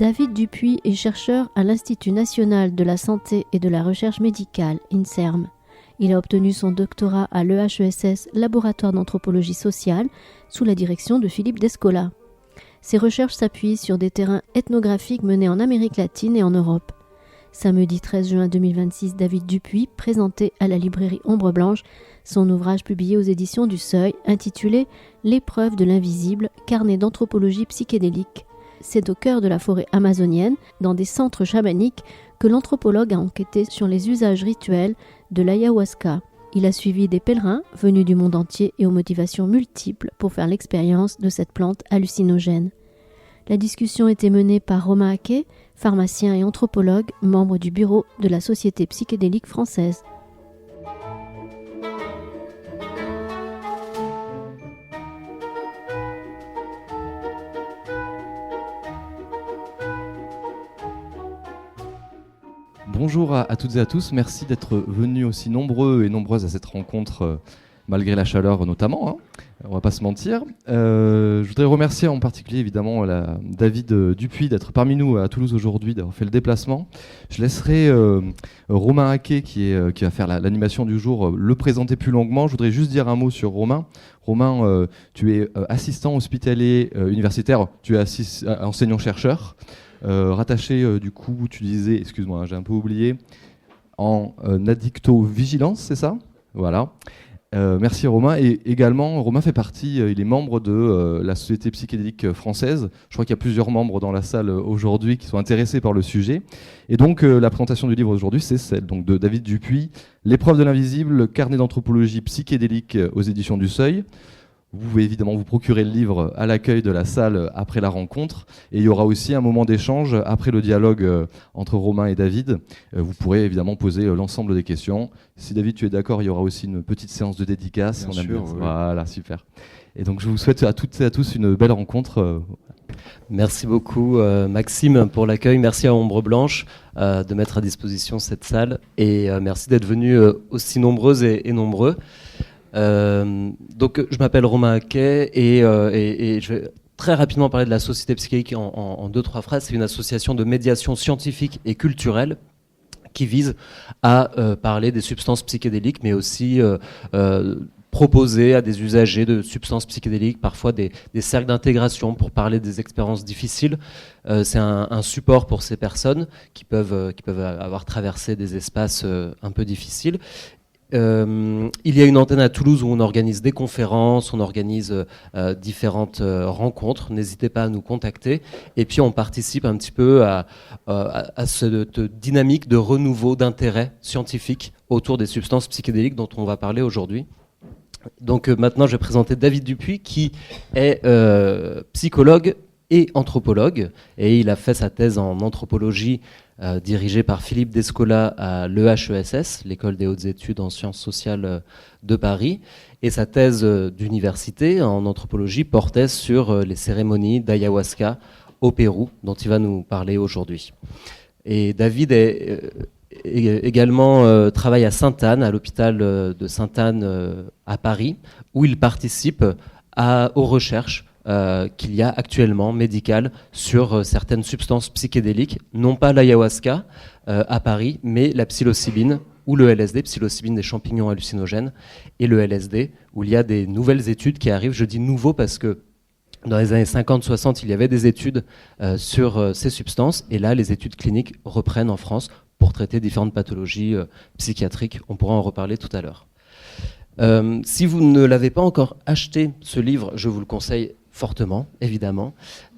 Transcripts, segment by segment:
David Dupuy est chercheur à l'Institut national de la santé et de la recherche médicale, INSERM. Il a obtenu son doctorat à l'EHESS, laboratoire d'anthropologie sociale, sous la direction de Philippe Descola. Ses recherches s'appuient sur des terrains ethnographiques menés en Amérique latine et en Europe. Samedi 13 juin 2026, David Dupuy présentait à la librairie Ombre Blanche son ouvrage publié aux éditions du Seuil, intitulé « L'épreuve de l'invisible, carnet d'anthropologie psychédélique ». C'est au cœur de la forêt amazonienne, dans des centres chamaniques, que l'anthropologue a enquêté sur les usages rituels de l'ayahuasca. Il a suivi des pèlerins venus du monde entier et aux motivations multiples pour faire l'expérience de cette plante hallucinogène. La discussion était menée par Romain Haquet, pharmacien et anthropologue, membre du bureau de la Société psychédélique française. Bonjour à toutes et à tous, merci d'être venus aussi nombreux et nombreuses à cette rencontre, malgré la chaleur notamment, hein. On va pas se mentir. Je voudrais remercier en particulier évidemment David Dupuy d'être parmi nous à Toulouse aujourd'hui, d'avoir fait le déplacement. Je laisserai Romain Haquet qui va faire l'animation du jour le présenter plus longuement. Je voudrais juste dire un mot sur Romain. Romain, tu es assistant hospitalier universitaire, tu es enseignant-chercheur. Rattaché du coup, tu disais, excuse-moi, j'ai un peu oublié, en addictovigilance, c'est ça ? Voilà. Merci Romain. Et également, Romain fait partie, il est membre de la Société psychédélique française. Je crois qu'il y a plusieurs membres dans la salle aujourd'hui qui sont intéressés par le sujet. Et donc, la présentation du livre aujourd'hui, c'est celle donc, de David Dupuy, L'épreuve de l'invisible, carnet d'anthropologie psychédélique aux éditions du Seuil. Vous pouvez évidemment vous procurer le livre à l'accueil de la salle après la rencontre. Et il y aura aussi un moment d'échange après le dialogue entre Romain et David. Vous pourrez évidemment poser l'ensemble des questions. Si David, tu es d'accord, il y aura aussi une petite séance de dédicace. Bien sûr, oui. Voilà, super. Et donc je vous souhaite à toutes et à tous une belle rencontre. Merci beaucoup Maxime pour l'accueil. Merci à Ombre Blanche de mettre à disposition cette salle. Et merci d'être venus aussi nombreuses et nombreux. Donc je m'appelle Romain Haquet et je vais très rapidement parler de la Société psychédélique en 2-3 phrases. C'est une association de médiation scientifique et culturelle qui vise à parler des substances psychédéliques, mais aussi proposer à des usagers de substances psychédéliques parfois des cercles d'intégration pour parler des expériences difficiles. C'est un support pour ces personnes qui peuvent avoir traversé des espaces un peu difficiles. Il y a une antenne à Toulouse où on organise des conférences, on organise différentes rencontres. N'hésitez pas à nous contacter. Et puis on participe un petit peu à cette dynamique de renouveau d'intérêt scientifique autour des substances psychédéliques dont on va parler aujourd'hui. Donc maintenant je vais présenter David Dupuy qui est psychologue et anthropologue. Et il a fait sa thèse en anthropologie dirigé par Philippe Descola à l'EHESS, l'École des hautes études en sciences sociales de Paris. Et sa thèse d'université en anthropologie portait sur les cérémonies d'ayahuasca au Pérou, dont il va nous parler aujourd'hui. Et David également travaille à Sainte-Anne, à l'hôpital de Sainte-Anne à Paris, où il participe aux recherches qu'il y a actuellement médicales sur certaines substances psychédéliques, non pas l'ayahuasca à Paris, mais la psilocybine ou le LSD, psilocybine des champignons hallucinogènes, et le LSD, où il y a des nouvelles études qui arrivent. Je dis nouveau parce que dans les années 50-60, il y avait des études sur ces substances, et là, les études cliniques reprennent en France pour traiter différentes pathologies psychiatriques. On pourra en reparler tout à l'heure. Si vous ne l'avez pas encore acheté, ce livre, je vous le conseille fortement, évidemment,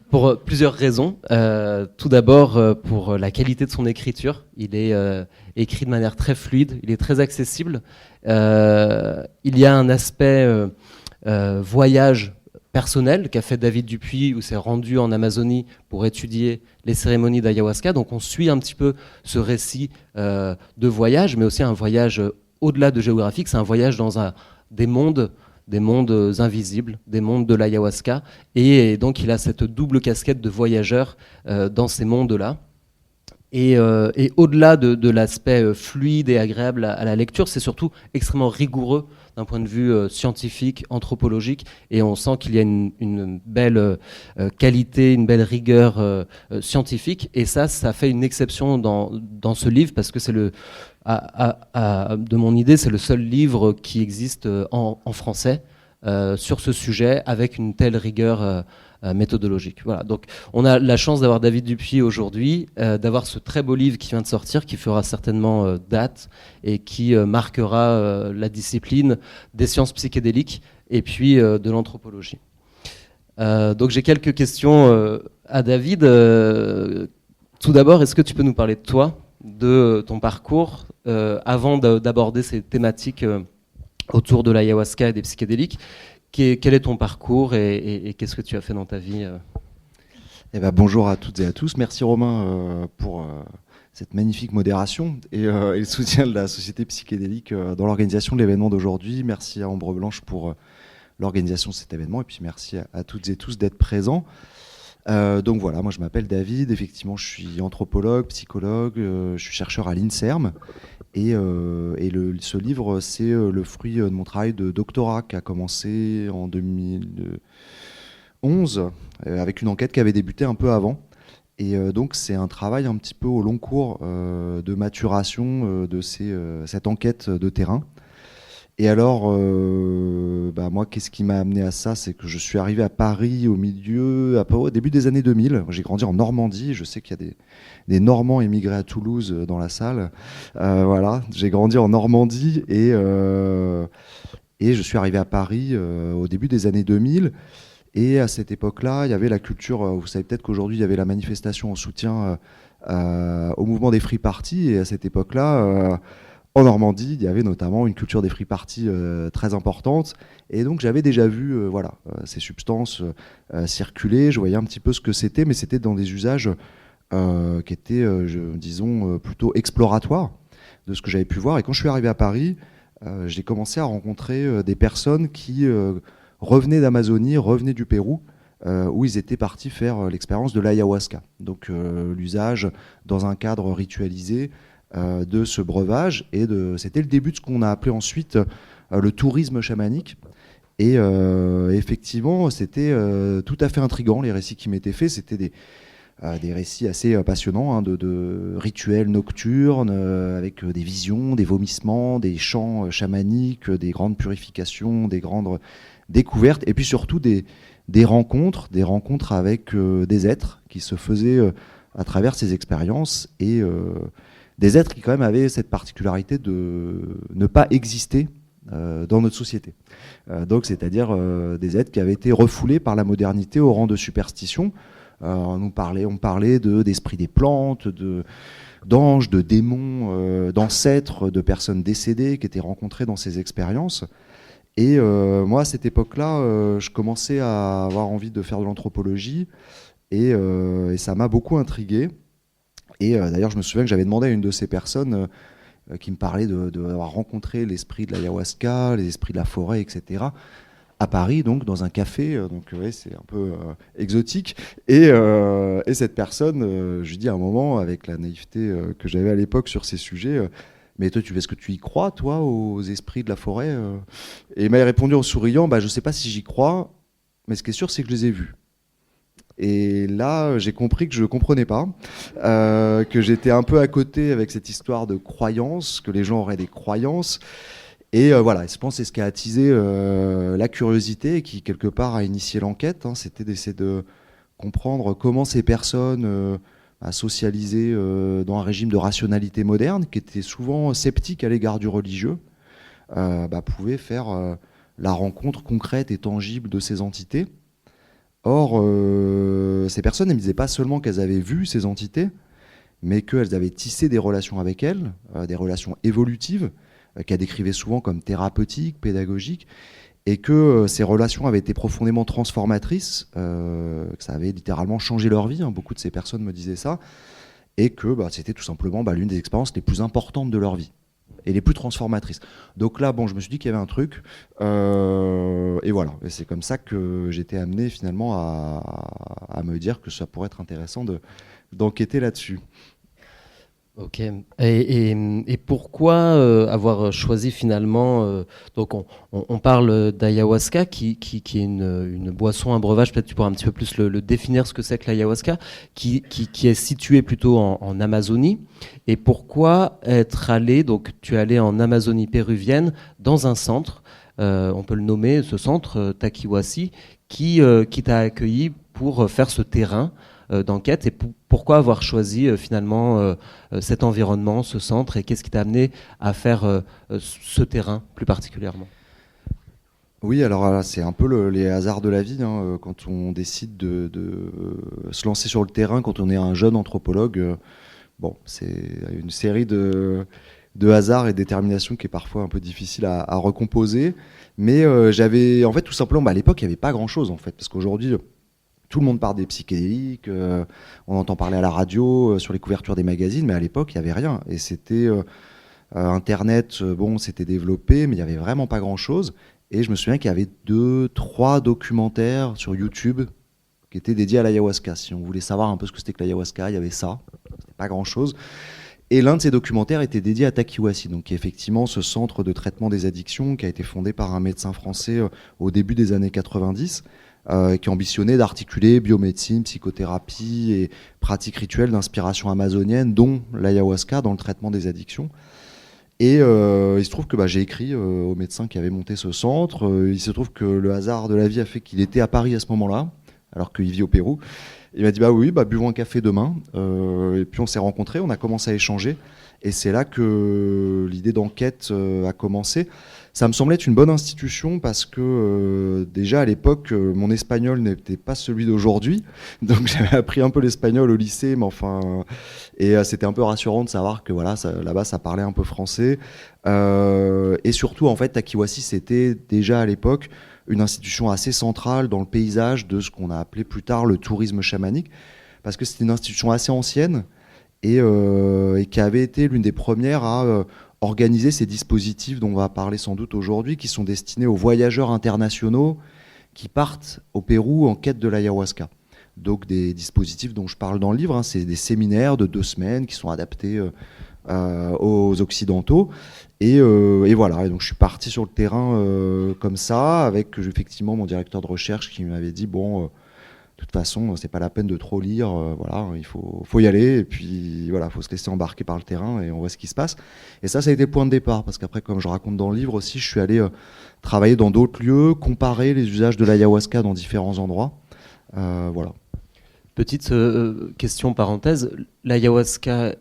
pour plusieurs raisons. Tout d'abord, pour la qualité de son écriture. Il est écrit de manière très fluide, il est très accessible. Il y a un aspect voyage personnel qu'a fait David Dupuy, où s'est rendu en Amazonie pour étudier les cérémonies d'ayahuasca. Donc on suit un petit peu ce récit de voyage, mais aussi un voyage au-delà de géographique. C'est un voyage dans des mondes invisibles, des mondes de l'ayahuasca, et donc il a cette double casquette de voyageur dans ces mondes-là. Et au-delà de l'aspect fluide et agréable à la lecture, c'est surtout extrêmement rigoureux d'un point de vue scientifique, anthropologique, et on sent qu'il y a une belle qualité, une belle rigueur scientifique, et ça fait une exception dans ce livre, parce que c'est de mon idée, c'est le seul livre qui existe en français sur ce sujet, avec une telle rigueur méthodologique. Voilà. Donc, on a la chance d'avoir David Dupuy aujourd'hui, d'avoir ce très beau livre qui vient de sortir, qui fera certainement date et qui marquera la discipline des sciences psychédéliques et puis de l'anthropologie. Donc, j'ai quelques questions à David. Tout d'abord, est-ce que tu peux nous parler de toi, de ton parcours, avant d'aborder ces thématiques autour de l'ayahuasca et des psychédéliques? Quel est ton parcours et qu'est-ce que tu as fait dans ta vie Bonjour à toutes et à tous. Merci Romain pour cette magnifique modération et le soutien de la Société psychédélique dans l'organisation de l'événement d'aujourd'hui. Merci à Ombre Blanche pour l'organisation de cet événement et puis merci à toutes et tous d'être présents. Donc voilà, moi je m'appelle David, effectivement je suis anthropologue, psychologue, je suis chercheur à l'INSERM. Et ce livre, c'est le fruit de mon travail de doctorat qui a commencé en 2011 avec une enquête qui avait débuté un peu avant. Et donc c'est un travail un petit peu au long cours de maturation de cette enquête de terrain. Et alors, moi, qu'est-ce qui m'a amené à ça? C'est que je suis arrivé à Paris au début des années 2000. J'ai grandi en Normandie. Je sais qu'il y a des Normands émigrés à Toulouse dans la salle. Voilà, j'ai grandi en Normandie et je suis arrivé à Paris au début des années 2000. Et à cette époque-là, il y avait la culture. Vous savez peut-être qu'aujourd'hui, il y avait la manifestation en soutien au mouvement des Free Party. Et à cette époque-là, en Normandie, il y avait notamment une culture des free parties très importante. Et donc, j'avais déjà vu ces substances circuler. Je voyais un petit peu ce que c'était, mais c'était dans des usages qui étaient, disons, plutôt exploratoires de ce que j'avais pu voir. Et quand je suis arrivé à Paris, j'ai commencé à rencontrer des personnes qui revenaient d'Amazonie, revenaient du Pérou, où ils étaient partis faire l'expérience de l'ayahuasca. Donc, l'usage dans un cadre ritualisé de ce breuvage, et c'était le début de ce qu'on a appelé ensuite le tourisme chamanique. Et effectivement, c'était tout à fait intriguant, les récits qui m'étaient faits. C'était des récits assez passionnants, de rituels nocturnes, avec des visions, des vomissements, des chants chamaniques, des grandes purifications, des grandes découvertes, et puis surtout des rencontres avec des êtres qui se faisaient à travers ces expériences, et des êtres qui quand même avaient cette particularité de ne pas exister dans notre société. Donc c'est-à-dire des êtres qui avaient été refoulés par la modernité au rang de superstition. On parlait d'esprits des plantes, d'anges, de démons, d'ancêtres, de personnes décédées qui étaient rencontrées dans ces expériences. Et moi, à cette époque-là, je commençais à avoir envie de faire de l'anthropologie, et ça m'a beaucoup intrigué. Et d'ailleurs, je me souviens que j'avais demandé à une de ces personnes qui me parlait d'avoir rencontré l'esprit de l'ayahuasca, les esprits de la forêt, etc., à Paris, donc dans un café. Donc ouais, c'est un peu exotique. Et cette personne, je lui dis à un moment, avec la naïveté que j'avais à l'époque sur ces sujets, mais toi, est-ce que tu y crois, toi, aux esprits de la forêt? Et il m'a répondu en souriant, je ne sais pas si j'y crois, mais ce qui est sûr, c'est que je les ai vus. Et là, j'ai compris que je ne comprenais pas, que j'étais un peu à côté avec cette histoire de croyances, que les gens auraient des croyances. Et voilà, je pense que c'est ce qui a attisé la curiosité et qui, quelque part, a initié l'enquête. C'était d'essayer de comprendre comment ces personnes socialisées dans un régime de rationalité moderne, qui était souvent sceptique à l'égard du religieux, pouvaient faire la rencontre concrète et tangible de ces entités. Or, ces personnes ne me disaient pas seulement qu'elles avaient vu ces entités, mais qu'elles avaient tissé des relations avec elles, des relations évolutives, qu'elles décrivaient souvent comme thérapeutiques, pédagogiques, et que ces relations avaient été profondément transformatrices, que ça avait littéralement changé leur vie. Beaucoup de ces personnes me disaient ça, et que c'était tout simplement l'une des expériences les plus importantes de leur vie et les plus transformatrices. Donc là, je me suis dit qu'il y avait un truc, et voilà. Et c'est comme ça que j'étais amené finalement à me dire que ça pourrait être intéressant d'enquêter là-dessus. Ok. Et pourquoi avoir choisi finalement donc on parle d'ayahuasca qui est une boisson, un breuvage, peut-être tu pourras un petit peu plus le définir ce que c'est que l'ayahuasca, qui est situé plutôt en Amazonie. Et pourquoi être allé, donc tu es allé en Amazonie péruvienne dans un centre, on peut le nommer ce centre, Taquihuasi, qui t'a accueilli pour faire ce terrain d'enquête, et pourquoi avoir choisi finalement cet environnement, ce centre, et qu'est-ce qui t'a amené à faire ce terrain plus particulièrement? Oui, alors là, c'est un peu les hasards de la vie, hein, quand on décide de se lancer sur le terrain, quand on est un jeune anthropologue. Bon, c'est une série de hasards et de déterminations qui est parfois un peu difficile à recomposer. Mais j'avais, en fait, tout simplement, à l'époque, il n'y avait pas grand-chose, en fait, parce qu'aujourd'hui, tout le monde parle des psychédéliques, on entend parler à la radio, sur les couvertures des magazines, mais à l'époque, il n'y avait rien. Et c'était Internet, bon, c'était développé, mais il n'y avait vraiment pas grand-chose. Et je me souviens qu'il y avait 2, 3 documentaires sur YouTube qui étaient dédiés à l'ayahuasca. Si on voulait savoir un peu ce que c'était que l'ayahuasca, il y avait ça. C'était pas grand-chose. Et l'un de ces documentaires était dédié à Taquihuasi, donc qui est effectivement ce centre de traitement des addictions qui a été fondé par un médecin français au début des années 90. Qui ambitionnait d'articuler biomédecine, psychothérapie et pratiques rituelles d'inspiration amazonienne, dont l'ayahuasca dans le traitement des addictions. Et il se trouve que j'ai écrit au médecin qui avait monté ce centre. Il se trouve que le hasard de la vie a fait qu'il était à Paris à ce moment-là, alors qu'il vit au Pérou. Il m'a dit oui, buvons un café demain. Et puis on s'est rencontrés, on a commencé à échanger. Et c'est là que l'idée d'enquête a commencé. Ça me semblait être une bonne institution parce que déjà à l'époque, mon espagnol n'était pas celui d'aujourd'hui. Donc j'avais appris un peu l'espagnol au lycée, mais enfin, et c'était un peu rassurant de savoir que voilà, là-bas ça parlait un peu français. Et surtout en fait, Taquihuasi c'était déjà à l'époque une institution assez centrale dans le paysage de ce qu'on a appelé plus tard le tourisme chamanique, parce que c'était une institution assez ancienne et qui avait été l'une des premières à organiser ces dispositifs dont on va parler sans doute aujourd'hui, qui sont destinés aux voyageurs internationaux qui partent au Pérou en quête de l'ayahuasca. Donc des dispositifs dont je parle dans le livre, c'est des séminaires de 2 semaines qui sont adaptés aux Occidentaux. Et voilà, et donc je suis parti sur le terrain comme ça, avec effectivement mon directeur de recherche qui m'avait dit, bon, de toute façon, c'est pas la peine de trop lire, voilà, il faut y aller, et puis voilà, il faut se laisser embarquer par le terrain, et on voit ce qui se passe. Et ça a été le point de départ, parce qu'après, comme je raconte dans le livre aussi, je suis allé travailler dans d'autres lieux, comparer les usages de l'ayahuasca dans différents endroits. Voilà. Petite question parenthèse, l'ayahuasca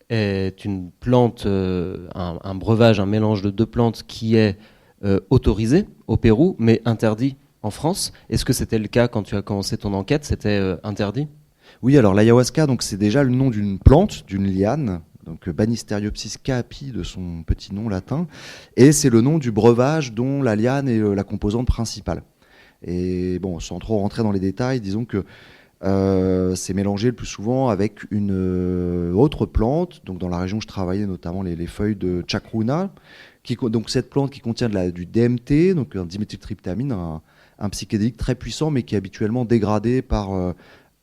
est une plante, un breuvage, un mélange de 2 plantes qui est autorisé au Pérou, mais interdit en France. Est-ce que c'était le cas quand tu as commencé ton enquête? C'était interdit? Oui, alors l'ayahuasca, donc c'est déjà le nom d'une plante, d'une liane, donc Banisteriopsis caapi de son petit nom latin, et c'est le nom du breuvage dont la liane est la composante principale. Et bon, sans trop rentrer dans les détails, disons que c'est mélangé le plus souvent avec une autre plante. Donc dans la région où je travaillais, notamment les feuilles de chacruna, donc cette plante qui contient du DMT, donc un diméthyltryptamine, un psychédélique très puissant, mais qui est habituellement dégradé par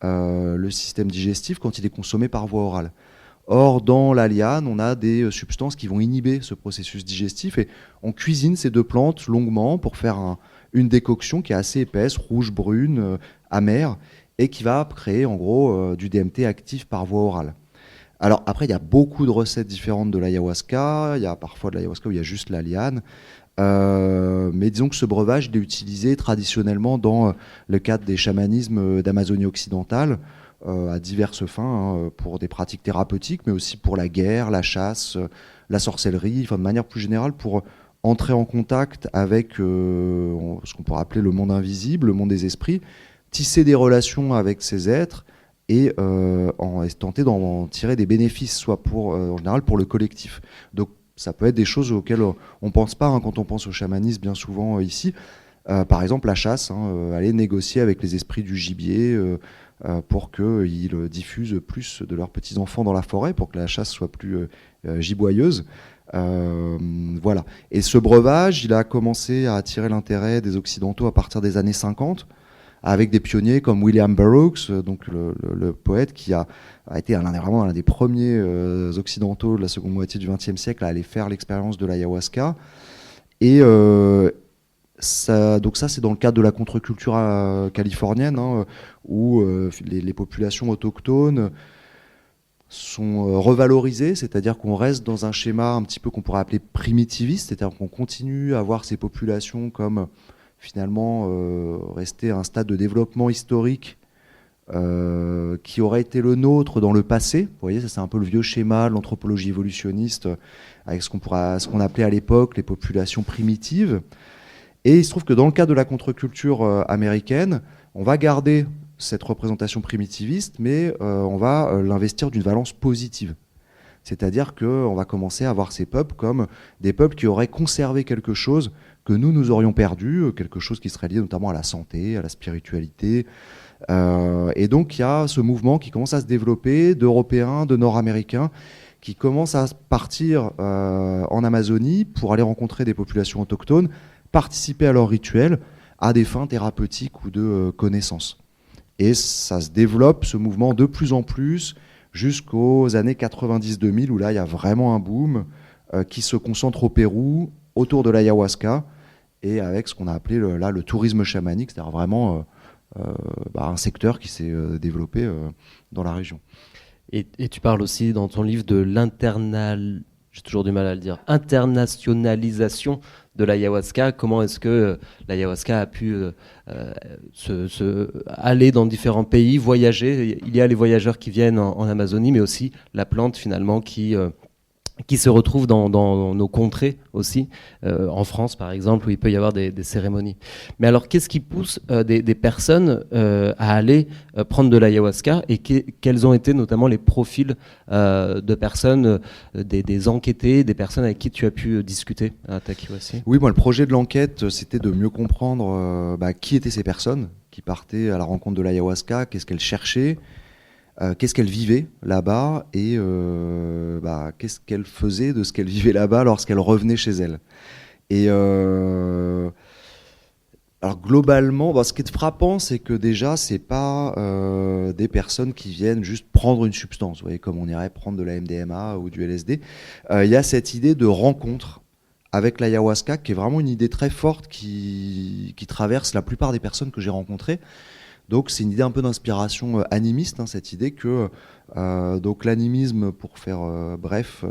le système digestif quand il est consommé par voie orale. Or, dans la liane, on a des substances qui vont inhiber ce processus digestif, et on cuisine ces 2 plantes longuement pour faire une décoction qui est assez épaisse, rouge, brune, amère, et qui va créer en gros du DMT actif par voie orale. Alors après, il y a beaucoup de recettes différentes de l'ayahuasca. Il y a parfois de l'ayahuasca où il y a juste la liane. Mais disons que ce breuvage il est utilisé traditionnellement dans le cadre des chamanismes d'Amazonie occidentale à diverses fins, pour des pratiques thérapeutiques, mais aussi pour la guerre, la chasse, la sorcellerie, enfin de manière plus générale pour entrer en contact avec ce qu'on pourrait appeler le monde invisible, le monde des esprits, tisser des relations avec ces êtres et tenter d'en tirer des bénéfices, soit en général pour le collectif. Donc ça peut être des choses auxquelles on ne pense pas quand on pense au chamanisme bien souvent ici. Par exemple la chasse, aller négocier avec les esprits du gibier pour qu'ils diffusent plus de leurs petits-enfants dans la forêt, pour que la chasse soit plus giboyeuse. Voilà. Et ce breuvage, il a commencé à attirer l'intérêt des Occidentaux à partir des années 50, avec des pionniers comme William Burroughs, donc le poète qui a été vraiment l'un des premiers occidentaux de la seconde moitié du XXe siècle à aller faire l'expérience de l'ayahuasca. Et donc ça, c'est dans le cadre de la contre-culture californienne, hein, où les populations autochtones sont revalorisées, c'est-à-dire qu'on reste dans un schéma un petit peu qu'on pourrait appeler primitiviste, c'est-à-dire qu'on continue à voir ces populations comme finalement rester à un stade de développement historique qui aurait été le nôtre dans le passé. Vous voyez, ça c'est un peu le vieux schéma de l'anthropologie évolutionniste avec ce qu'on appelait à l'époque les populations primitives. Et il se trouve que dans le cadre de la contre-culture américaine, on va garder cette représentation primitiviste, mais on va l'investir d'une valence positive. C'est-à-dire qu'on va commencer à voir ces peuples comme des peuples qui auraient conservé quelque chose que nous aurions perdu, quelque chose qui serait lié notamment à la santé, à la spiritualité. Et donc il y a ce mouvement qui commence à se développer d'Européens, de Nord-Américains, qui commencent à partir en Amazonie pour aller rencontrer des populations autochtones, participer à leurs rituels à des fins thérapeutiques ou de connaissances. Et ça se développe, ce mouvement, de plus en plus, jusqu'aux années 90-2000, où là, il y a vraiment un boom qui se concentre au Pérou, autour de l'ayahuasca, et avec ce qu'on a appelé le tourisme chamanique, c'est-à-dire vraiment un secteur qui s'est développé dans la région. Et tu parles aussi dans ton livre de j'ai toujours du mal à le dire, internationalisation de l'ayahuasca. Comment est-ce que l'ayahuasca a pu aller dans différents pays, voyager? Il y a les voyageurs qui viennent en Amazonie, mais aussi la plante finalement qui se retrouve dans nos contrées aussi, en France par exemple, où il peut y avoir des cérémonies. Mais alors, qu'est-ce qui pousse des personnes à aller prendre de l'ayahuasca, et quels ont été notamment les profils de personnes, des enquêtés, des personnes avec qui tu as pu discuter à Takiwasi? Oui, moi, le projet de l'enquête, c'était de mieux comprendre qui étaient ces personnes qui partaient à la rencontre de l'ayahuasca, qu'est-ce qu'elles cherchaient, qu'est-ce qu'elle vivait là-bas et qu'est-ce qu'elle faisait de ce qu'elle vivait là-bas lorsqu'elle revenait chez elle. Et alors globalement, ce qui est frappant, c'est que déjà, c'est pas des personnes qui viennent juste prendre une substance, vous voyez, comme on irait prendre de la MDMA ou du LSD. Il y a cette idée de rencontre avec l'ayahuasca qui est vraiment une idée très forte qui traverse la plupart des personnes que j'ai rencontrées. Donc c'est une idée un peu d'inspiration animiste, hein, cette idée que donc l'animisme, pour faire bref,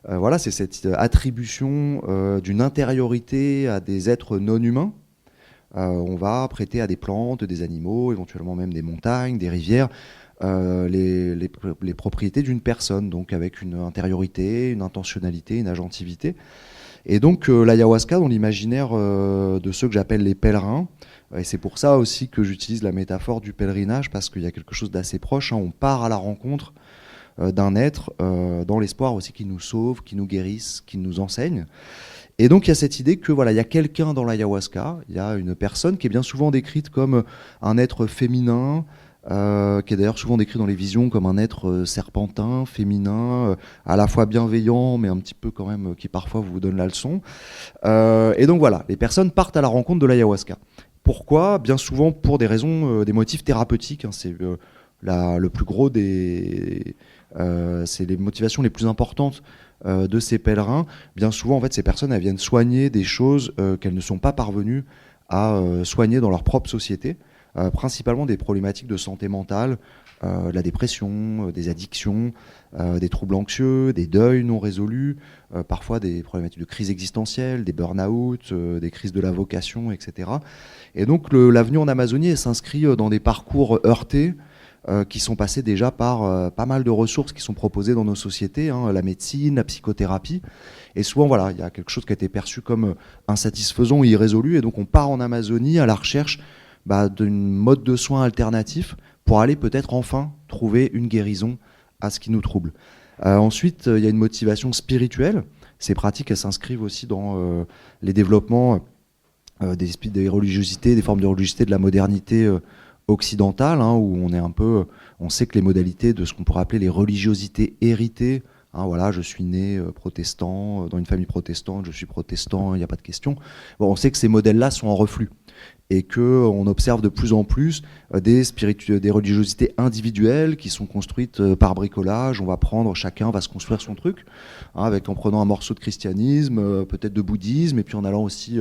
voilà, c'est cette attribution d'une intériorité à des êtres non humains. On va prêter à des plantes, des animaux, éventuellement même des montagnes, des rivières, les propriétés d'une personne, donc avec une intériorité, une intentionnalité, une agentivité. Et donc l'ayahuasca, dans l'imaginaire de ceux que j'appelle les pèlerins, et c'est pour ça aussi que j'utilise la métaphore du pèlerinage, parce qu'il y a quelque chose d'assez proche, hein. On part à la rencontre d'un être dans l'espoir aussi qu'il nous sauve, qu'il nous guérisse, qu'il nous enseigne. Et donc il y a cette idée que voilà, il y a quelqu'un dans l'ayahuasca, il y a une personne qui est bien souvent décrite comme un être féminin, qui est d'ailleurs souvent décrit dans les visions comme un être serpentin, féminin, à la fois bienveillant, mais un petit peu quand même qui parfois vous donne la leçon. Et donc voilà, les personnes partent à la rencontre de l'ayahuasca. Pourquoi ? Bien souvent pour des raisons, des motifs thérapeutiques. Hein, c'est le plus gros des... c'est les motivations les plus importantes de ces pèlerins. Bien souvent, en fait, ces personnes, elles viennent soigner des choses qu'elles ne sont pas parvenues à soigner dans leur propre société. Principalement des problématiques de santé mentale, la dépression, des addictions, des troubles anxieux, des deuils non résolus, parfois des problématiques de crise existentielle, des burn-out, des crises de la vocation, etc. Et donc la venue en Amazonie, elle s'inscrit dans des parcours heurtés qui sont passés déjà par pas mal de ressources qui sont proposées dans nos sociétés, hein, la médecine, la psychothérapie. Et souvent, voilà, il y a quelque chose qui a été perçu comme insatisfaisant ou irrésolu, et donc on part en Amazonie à la recherche d'un mode de soins alternatif pour aller peut-être enfin trouver une guérison à ce qui nous trouble. Ensuite, il y a une motivation spirituelle. Ces pratiques, elles s'inscrivent aussi dans les développements des religiosités, des formes de religiosité de la modernité occidentale, hein, où on sait que les modalités de ce qu'on pourrait appeler les religiosités héritées, hein, voilà, je suis né protestant, dans une famille protestante, je suis protestant, il n'y a pas de question. Bon, on sait que ces modèles-là sont en reflux. et qu'on observe de plus en plus des religiosités individuelles qui sont construites par bricolage. On va prendre, chacun va se construire son truc, hein, en prenant un morceau de christianisme, peut-être de bouddhisme, et puis en allant aussi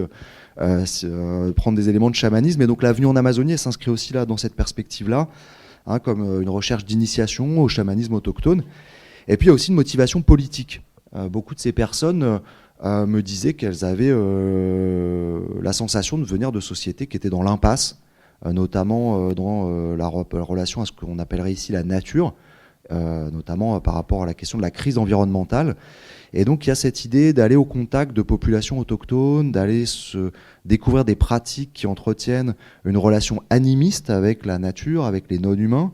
prendre des éléments de chamanisme. Et donc la venue en Amazonie, elle s'inscrit aussi là, dans cette perspective-là, hein, comme une recherche d'initiation au chamanisme autochtone. Et puis il y a aussi une motivation politique. Beaucoup de ces personnes me disaient qu'elles avaient la sensation de venir de sociétés qui étaient dans l'impasse, notamment dans la relation à ce qu'on appellerait ici la nature, notamment par rapport à la question de la crise environnementale. Et donc il y a cette idée d'aller au contact de populations autochtones, d'aller se découvrir des pratiques qui entretiennent une relation animiste avec la nature, avec les non-humains,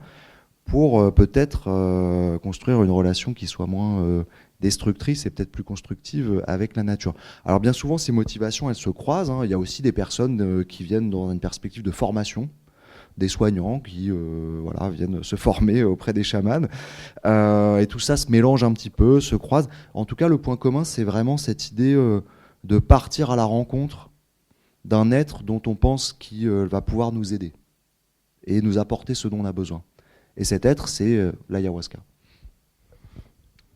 pour peut-être construire une relation qui soit moins destructrice et peut-être plus constructive avec la nature. Alors bien souvent, ces motivations, elles se croisent, hein. Il y a aussi des personnes qui viennent dans une perspective de formation, des soignants qui viennent se former auprès des chamans. Et tout ça se mélange un petit peu, se croise. En tout cas, le point commun, c'est vraiment cette idée de partir à la rencontre d'un être dont on pense qu'il va pouvoir nous aider et nous apporter ce dont on a besoin. Et cet être, c'est l'ayahuasca.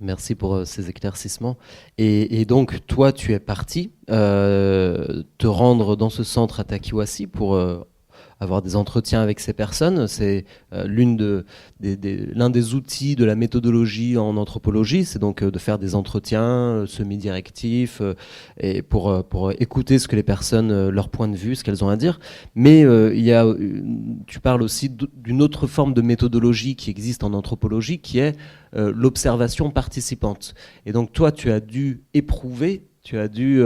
Merci pour ces éclaircissements. Et donc, toi, tu es parti te rendre dans ce centre à Takiwasi pour avoir des entretiens avec ces personnes. C'est l'un des outils de la méthodologie en anthropologie, c'est donc de faire des entretiens semi-directifs et pour écouter ce que les personnes, leur point de vue, ce qu'elles ont à dire. Mais tu parles aussi d'une autre forme de méthodologie qui existe en anthropologie, qui est l'observation participante. Et donc toi, tu as dû éprouver, tu as dû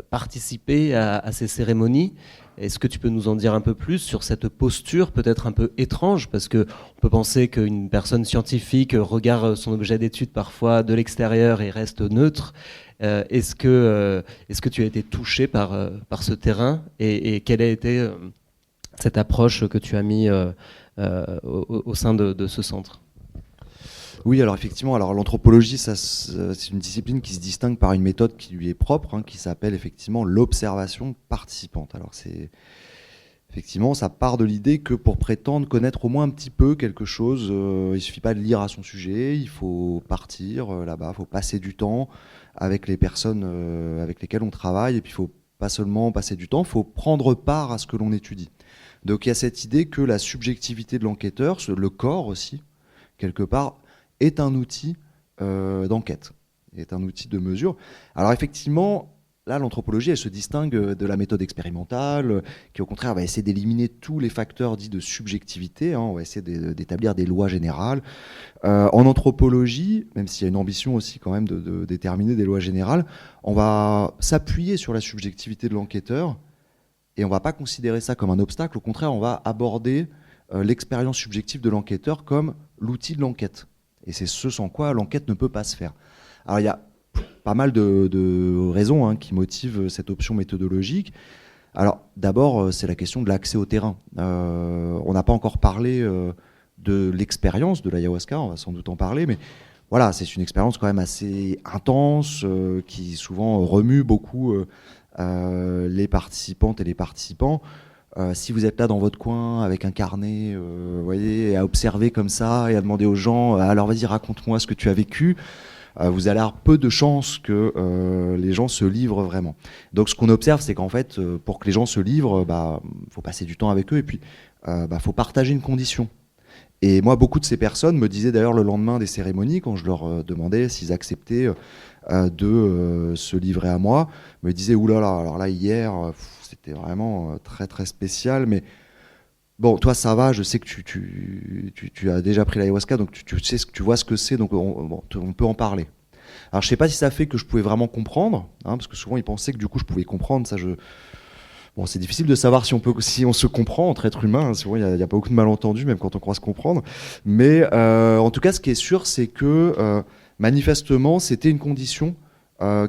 participer à ces cérémonies. Est-ce que tu peux nous en dire un peu plus sur cette posture peut-être un peu étrange, parce qu'on peut penser qu'une personne scientifique regarde son objet d'étude parfois de l'extérieur et reste neutre. Est-ce que tu as été touché par ce terrain et quelle a été cette approche que tu as mis au sein de ce centre ? Oui, alors effectivement, l'anthropologie, c'est une discipline qui se distingue par une méthode qui lui est propre, hein, qui s'appelle effectivement l'observation participante. Alors effectivement, ça part de l'idée que pour prétendre connaître au moins un petit peu quelque chose, il suffit pas de lire à son sujet, il faut partir là-bas, il faut passer du temps avec les personnes avec lesquelles on travaille, et puis il faut pas seulement passer du temps, il faut prendre part à ce que l'on étudie. Donc il y a cette idée que la subjectivité de l'enquêteur, le corps aussi, quelque part, est un outil d'enquête, est un outil de mesure. Alors effectivement, là, l'anthropologie, elle se distingue de la méthode expérimentale, qui au contraire va essayer d'éliminer tous les facteurs dits de subjectivité, hein, on va essayer d'établir des lois générales. En anthropologie, même s'il y a une ambition aussi quand même de déterminer des lois générales, on va s'appuyer sur la subjectivité de l'enquêteur, et on ne va pas considérer ça comme un obstacle, au contraire, on va aborder l'expérience subjective de l'enquêteur comme l'outil de l'enquête. Et c'est ce sans quoi l'enquête ne peut pas se faire. Alors il y a pas mal de raisons, hein, qui motivent cette option méthodologique. Alors d'abord, c'est la question de l'accès au terrain. On n'a pas encore parlé de l'expérience de l'ayahuasca, on va sans doute en parler, mais voilà, c'est une expérience quand même assez intense, qui souvent remue beaucoup les participantes et les participants. Si vous êtes là dans votre coin avec un carnet, voyez, à observer comme ça et à demander aux gens, alors vas-y, raconte-moi ce que tu as vécu, vous allez avoir peu de chances que les gens se livrent vraiment. Donc ce qu'on observe, c'est qu'en fait, pour que les gens se livrent, faut passer du temps avec eux, et puis faut partager une condition. Et moi, beaucoup de ces personnes me disaient d'ailleurs le lendemain des cérémonies, quand je leur demandais s'ils acceptaient de se livrer à moi, me disaient oulala, alors là hier, c'était vraiment très très spécial, mais bon, toi ça va, je sais que tu as déjà pris l'ayahuasca, donc tu vois ce que c'est, donc on peut en parler. Alors je sais pas si ça fait que je pouvais vraiment comprendre, hein, parce que souvent ils pensaient que du coup je pouvais comprendre, ça Bon, c'est difficile de savoir si on se comprend entre êtres humains, hein. Souvent il y a pas beaucoup de malentendus, même quand on croit se comprendre, mais en tout cas ce qui est sûr, c'est que manifestement c'était une condition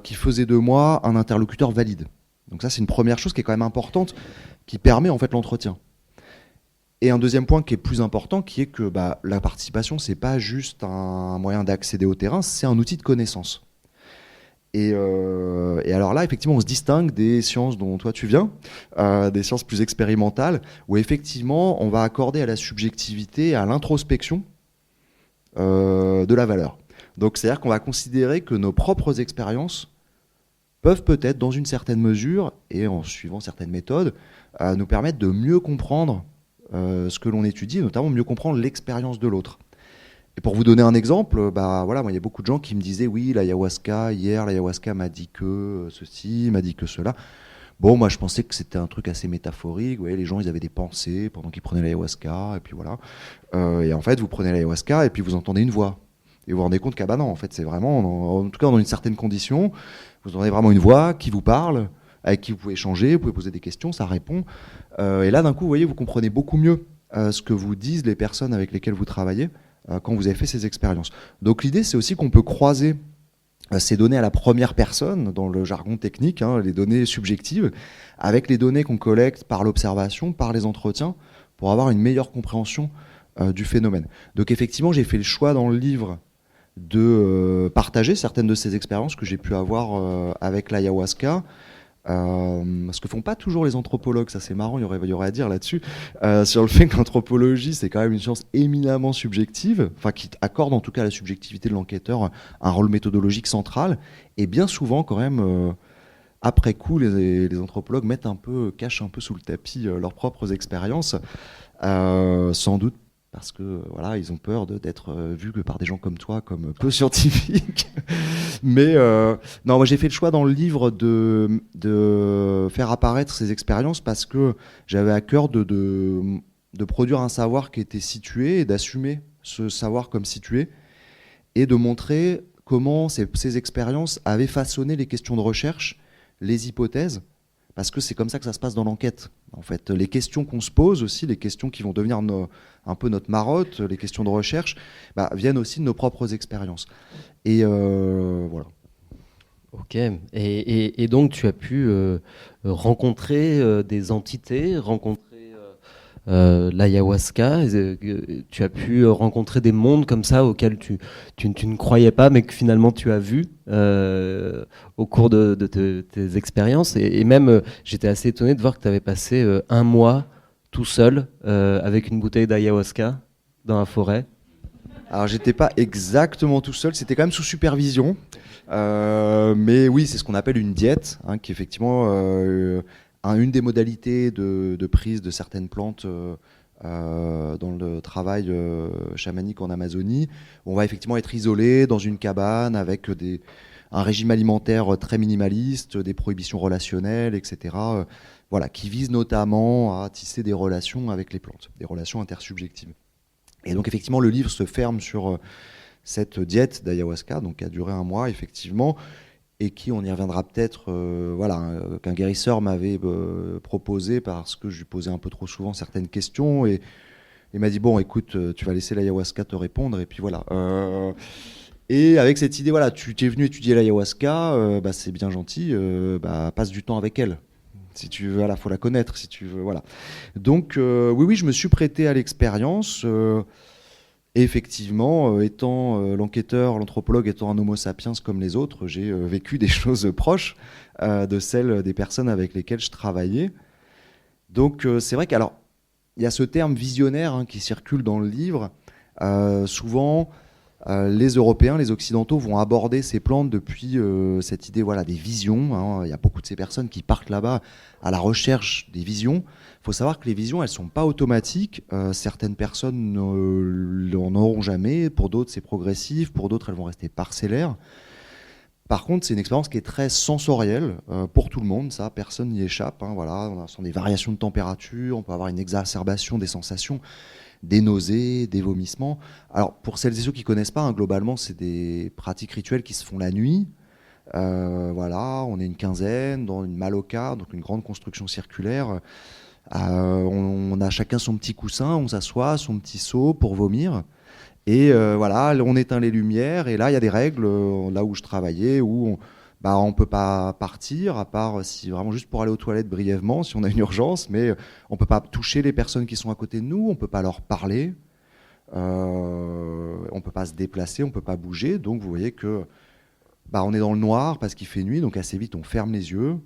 qui faisait de moi un interlocuteur valide. Donc ça, c'est une première chose qui est quand même importante, qui permet en fait l'entretien. Et un deuxième point qui est plus important, qui est que la participation, c'est pas juste un moyen d'accéder au terrain, c'est un outil de connaissance. Et alors là, effectivement, on se distingue des sciences dont toi tu viens, des sciences plus expérimentales, où effectivement, on va accorder à la subjectivité, à l'introspection de la valeur. Donc, c'est-à-dire qu'on va considérer que nos propres expériences peuvent peut-être, dans une certaine mesure, et en suivant certaines méthodes, nous permettre de mieux comprendre ce que l'on étudie, et notamment mieux comprendre l'expérience de l'autre. Et pour vous donner un exemple, voilà, moi, il y a beaucoup de gens qui me disaient oui, l'ayahuasca, hier, l'ayahuasca m'a dit que ceci, m'a dit que cela. Bon, moi, je pensais que c'était un truc assez métaphorique. Vous voyez, les gens, ils avaient des pensées pendant qu'ils prenaient l'ayahuasca, et puis voilà. Et en fait, vous prenez l'ayahuasca, et puis vous entendez une voix. Et vous vous rendez compte qu'ah bah non, en fait, c'est vraiment, en tout cas, dans une certaine condition, vous entendez vraiment une voix qui vous parle, avec qui vous pouvez échanger, vous pouvez poser des questions, ça répond. Et là, d'un coup, vous voyez, vous comprenez beaucoup mieux ce que vous disent les personnes avec lesquelles vous travaillez quand vous avez fait ces expériences. Donc l'idée, c'est aussi qu'on peut croiser ces données à la première personne, dans le jargon technique, les données subjectives, avec les données qu'on collecte par l'observation, par les entretiens, pour avoir une meilleure compréhension du phénomène. Donc effectivement, j'ai fait le choix dans le livre de partager certaines de ces expériences que j'ai pu avoir avec l'ayahuasca, ce que font pas toujours les anthropologues, ça c'est marrant, il y aurait à dire là-dessus, sur le fait que l'anthropologie c'est quand même une science éminemment subjective, enfin qui accorde en tout cas à la subjectivité de l'enquêteur un rôle méthodologique central, et bien souvent quand même après coup les anthropologues cachent un peu sous le tapis leurs propres expériences, sans doute parce que voilà, ils ont peur d'être vus que par des gens comme toi comme peu scientifiques. Mais non, moi j'ai fait le choix dans le livre de faire apparaître ces expériences parce que j'avais à cœur de produire un savoir qui était situé et d'assumer ce savoir comme situé et de montrer comment ces expériences avaient façonné les questions de recherche, les hypothèses, parce que c'est comme ça que ça se passe dans l'enquête. En fait, les questions qu'on se pose aussi, les questions qui vont devenir un peu notre marotte, les questions de recherche, viennent aussi de nos propres expériences. Et voilà. Ok. Et donc, tu as pu rencontrer des entités, rencontrer l'ayahuasca. Tu as pu rencontrer des mondes comme ça auxquels tu ne croyais pas, mais que finalement tu as vu au cours de tes expériences. Et même, j'étais assez étonné de voir que tu avais passé un mois tout seul avec une bouteille d'ayahuasca dans la forêt. Alors, j'étais pas exactement tout seul, c'était quand même sous supervision. Mais oui, c'est ce qu'on appelle une diète, qui est effectivement une des modalités de prise de certaines plantes dans le travail chamanique en Amazonie. On va effectivement être isolé dans une cabane avec un régime alimentaire très minimaliste, des prohibitions relationnelles, etc. Voilà, qui visent notamment à tisser des relations avec les plantes, des relations intersubjectives. Et donc effectivement, le livre se ferme sur cette diète d'ayahuasca, donc qui a duré un mois effectivement, et qui, on y reviendra peut-être, qu'un guérisseur m'avait proposé parce que je lui posais un peu trop souvent certaines questions, et il m'a dit bon, écoute, tu vas laisser l'ayahuasca te répondre, et puis voilà. Et avec cette idée, voilà, tu es venu étudier l'ayahuasca, c'est bien gentil, passe du temps avec elle. Si tu veux, faut la connaître, si tu veux, voilà. Donc, oui, je me suis prêté à l'expérience. Et effectivement, étant l'enquêteur, l'anthropologue, étant un homo sapiens comme les autres, j'ai vécu des choses proches de celles des personnes avec lesquelles je travaillais. Donc, c'est vrai qu'alors, il y a ce terme visionnaire qui circule dans le livre. Souvent, les Européens, les Occidentaux vont aborder ces plantes depuis cette idée des visions. Il y a beaucoup de ces personnes qui partent là-bas à la recherche des visions. Il faut savoir que les visions, elles ne sont pas automatiques. Certaines personnes n'en auront jamais. Pour d'autres, c'est progressif. Pour d'autres, elles vont rester parcellaires. Par contre, c'est une expérience qui est très sensorielle pour tout le monde. Ça, personne n'y échappe. On sent des variations de température. On peut avoir une exacerbation des sensations, des nausées, des vomissements. Alors, pour celles et ceux qui ne connaissent pas, globalement, c'est des pratiques rituelles qui se font la nuit. On est une quinzaine dans une maloca, donc une grande construction circulaire. On a chacun son petit coussin, on s'assoit, son petit seau pour vomir. Et on éteint les lumières. Et là, il y a des règles, là où je travaillais, où on ne peut pas partir, à part si vraiment juste pour aller aux toilettes brièvement, si on a une urgence, mais on ne peut pas toucher les personnes qui sont à côté de nous, on ne peut pas leur parler, on ne peut pas se déplacer, on ne peut pas bouger. Donc vous voyez que on est dans le noir parce qu'il fait nuit, donc assez vite on ferme les yeux.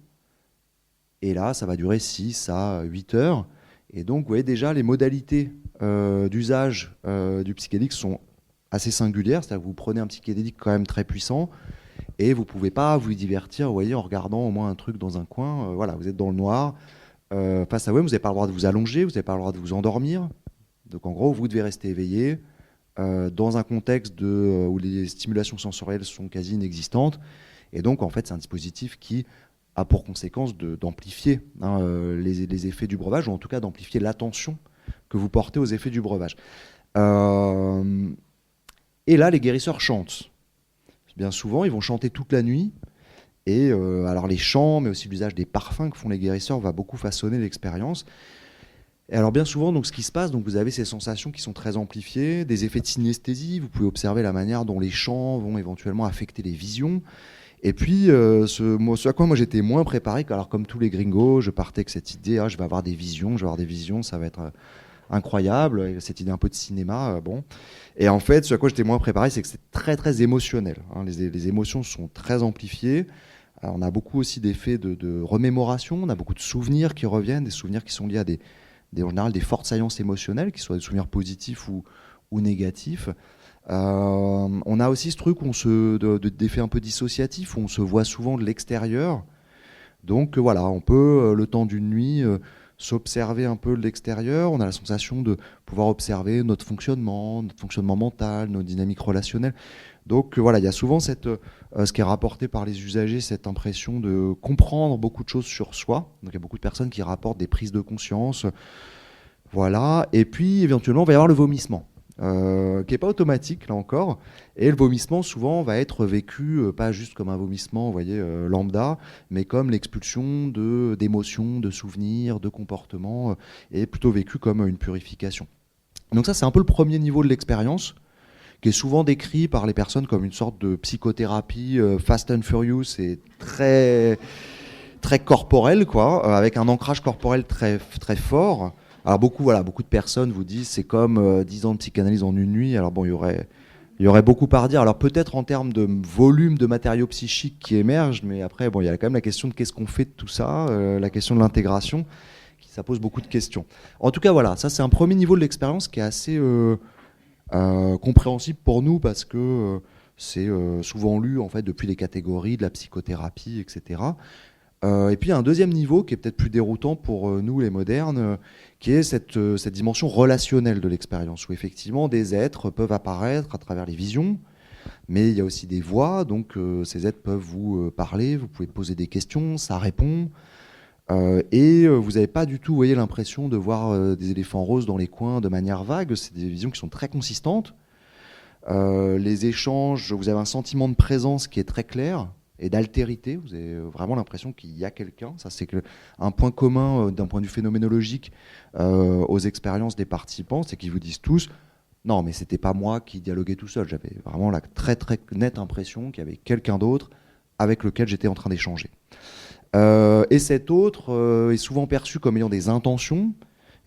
Et là, ça va durer 6 à 8 heures. Et donc, vous voyez déjà, les modalités d'usage du psychédélique sont assez singulières. C'est-à-dire que vous prenez un psychédélique quand même très puissant et vous ne pouvez pas vous divertir, vous voyez, en regardant au moins un truc dans un coin. Voilà, vous êtes dans le noir. Face à vous, vous n'avez pas le droit de vous allonger, vous n'avez pas le droit de vous endormir. Donc, en gros, vous devez rester éveillé dans un contexte où les stimulations sensorielles sont quasi inexistantes. Et donc, en fait, c'est un dispositif qui a pour conséquence d'amplifier les effets du breuvage, ou en tout cas d'amplifier l'attention que vous portez aux effets du breuvage. Et là, les guérisseurs chantent. Bien souvent, ils vont chanter toute la nuit. Et alors les chants, mais aussi l'usage des parfums que font les guérisseurs va beaucoup façonner l'expérience. Et alors bien souvent, donc, ce qui se passe, donc, vous avez ces sensations qui sont très amplifiées, des effets de synesthésie. Vous pouvez observer la manière dont les chants vont éventuellement affecter les visions. Et puis, ce à quoi moi j'étais moins préparé, alors comme tous les gringos, je partais avec cette idée, je vais avoir des visions, ça va être incroyable, cette idée un peu de cinéma, bon. Et en fait, ce à quoi j'étais moins préparé, c'est que c'est très très émotionnel. Les émotions sont très amplifiées. Alors, on a beaucoup aussi d'effets de remémoration, on a beaucoup de souvenirs qui reviennent, des souvenirs qui sont liés à en général des fortes saillances émotionnelles, qui soient des souvenirs positifs ou négatifs. On a aussi ce truc d'effet un peu dissociatif où on se voit souvent de l'extérieur. Donc voilà, on peut, le temps d'une nuit, s'observer un peu de l'extérieur. On a la sensation de pouvoir observer notre fonctionnement mental, nos dynamiques relationnelles. Donc voilà, il y a souvent ce qui est rapporté par les usagers, cette impression de comprendre beaucoup de choses sur soi. Donc il y a beaucoup de personnes qui rapportent des prises de conscience. Voilà, et puis éventuellement, il va y avoir le vomissement. Qui n'est pas automatique, là encore. Et le vomissement, souvent, va être vécu pas juste comme un vomissement, vous voyez, lambda, mais comme l'expulsion d'émotions, de souvenirs, de comportements, et plutôt vécu comme une purification. Donc ça, c'est un peu le premier niveau de l'expérience, qui est souvent décrit par les personnes comme une sorte de psychothérapie fast and furious et très, très corporelle, quoi, avec un ancrage corporel très, très fort. Alors beaucoup de personnes vous disent c'est comme 10 ans de psychanalyse en une nuit. Alors bon, il y aurait beaucoup à redire. Alors peut-être en termes de volume de matériaux psychiques qui émergent, mais après, bon, il y a quand même la question de qu'est-ce qu'on fait de tout ça, la question de l'intégration, ça pose beaucoup de questions. En tout cas, voilà, ça c'est un premier niveau de l'expérience qui est assez compréhensible pour nous parce que c'est souvent lu en fait depuis les catégories de la psychothérapie, etc. Et puis un deuxième niveau qui est peut-être plus déroutant pour nous les modernes, qui est cette dimension relationnelle de l'expérience, où effectivement des êtres peuvent apparaître à travers les visions, mais il y a aussi des voix, donc ces êtres peuvent vous parler, vous pouvez poser des questions, ça répond, et vous n'avez pas du tout, vous voyez, l'impression de voir des éléphants roses dans les coins de manière vague, c'est des visions qui sont très consistantes. Les échanges, vous avez un sentiment de présence qui est très clair, et d'altérité, vous avez vraiment l'impression qu'il y a quelqu'un. Ça, c'est un point commun d'un point de vue phénoménologique aux expériences des participants, c'est qu'ils vous disent tous « Non, mais c'était pas moi qui dialoguais tout seul. J'avais vraiment la très très nette impression qu'il y avait quelqu'un d'autre avec lequel j'étais en train d'échanger. » Et cet autre est souvent perçu comme ayant des intentions,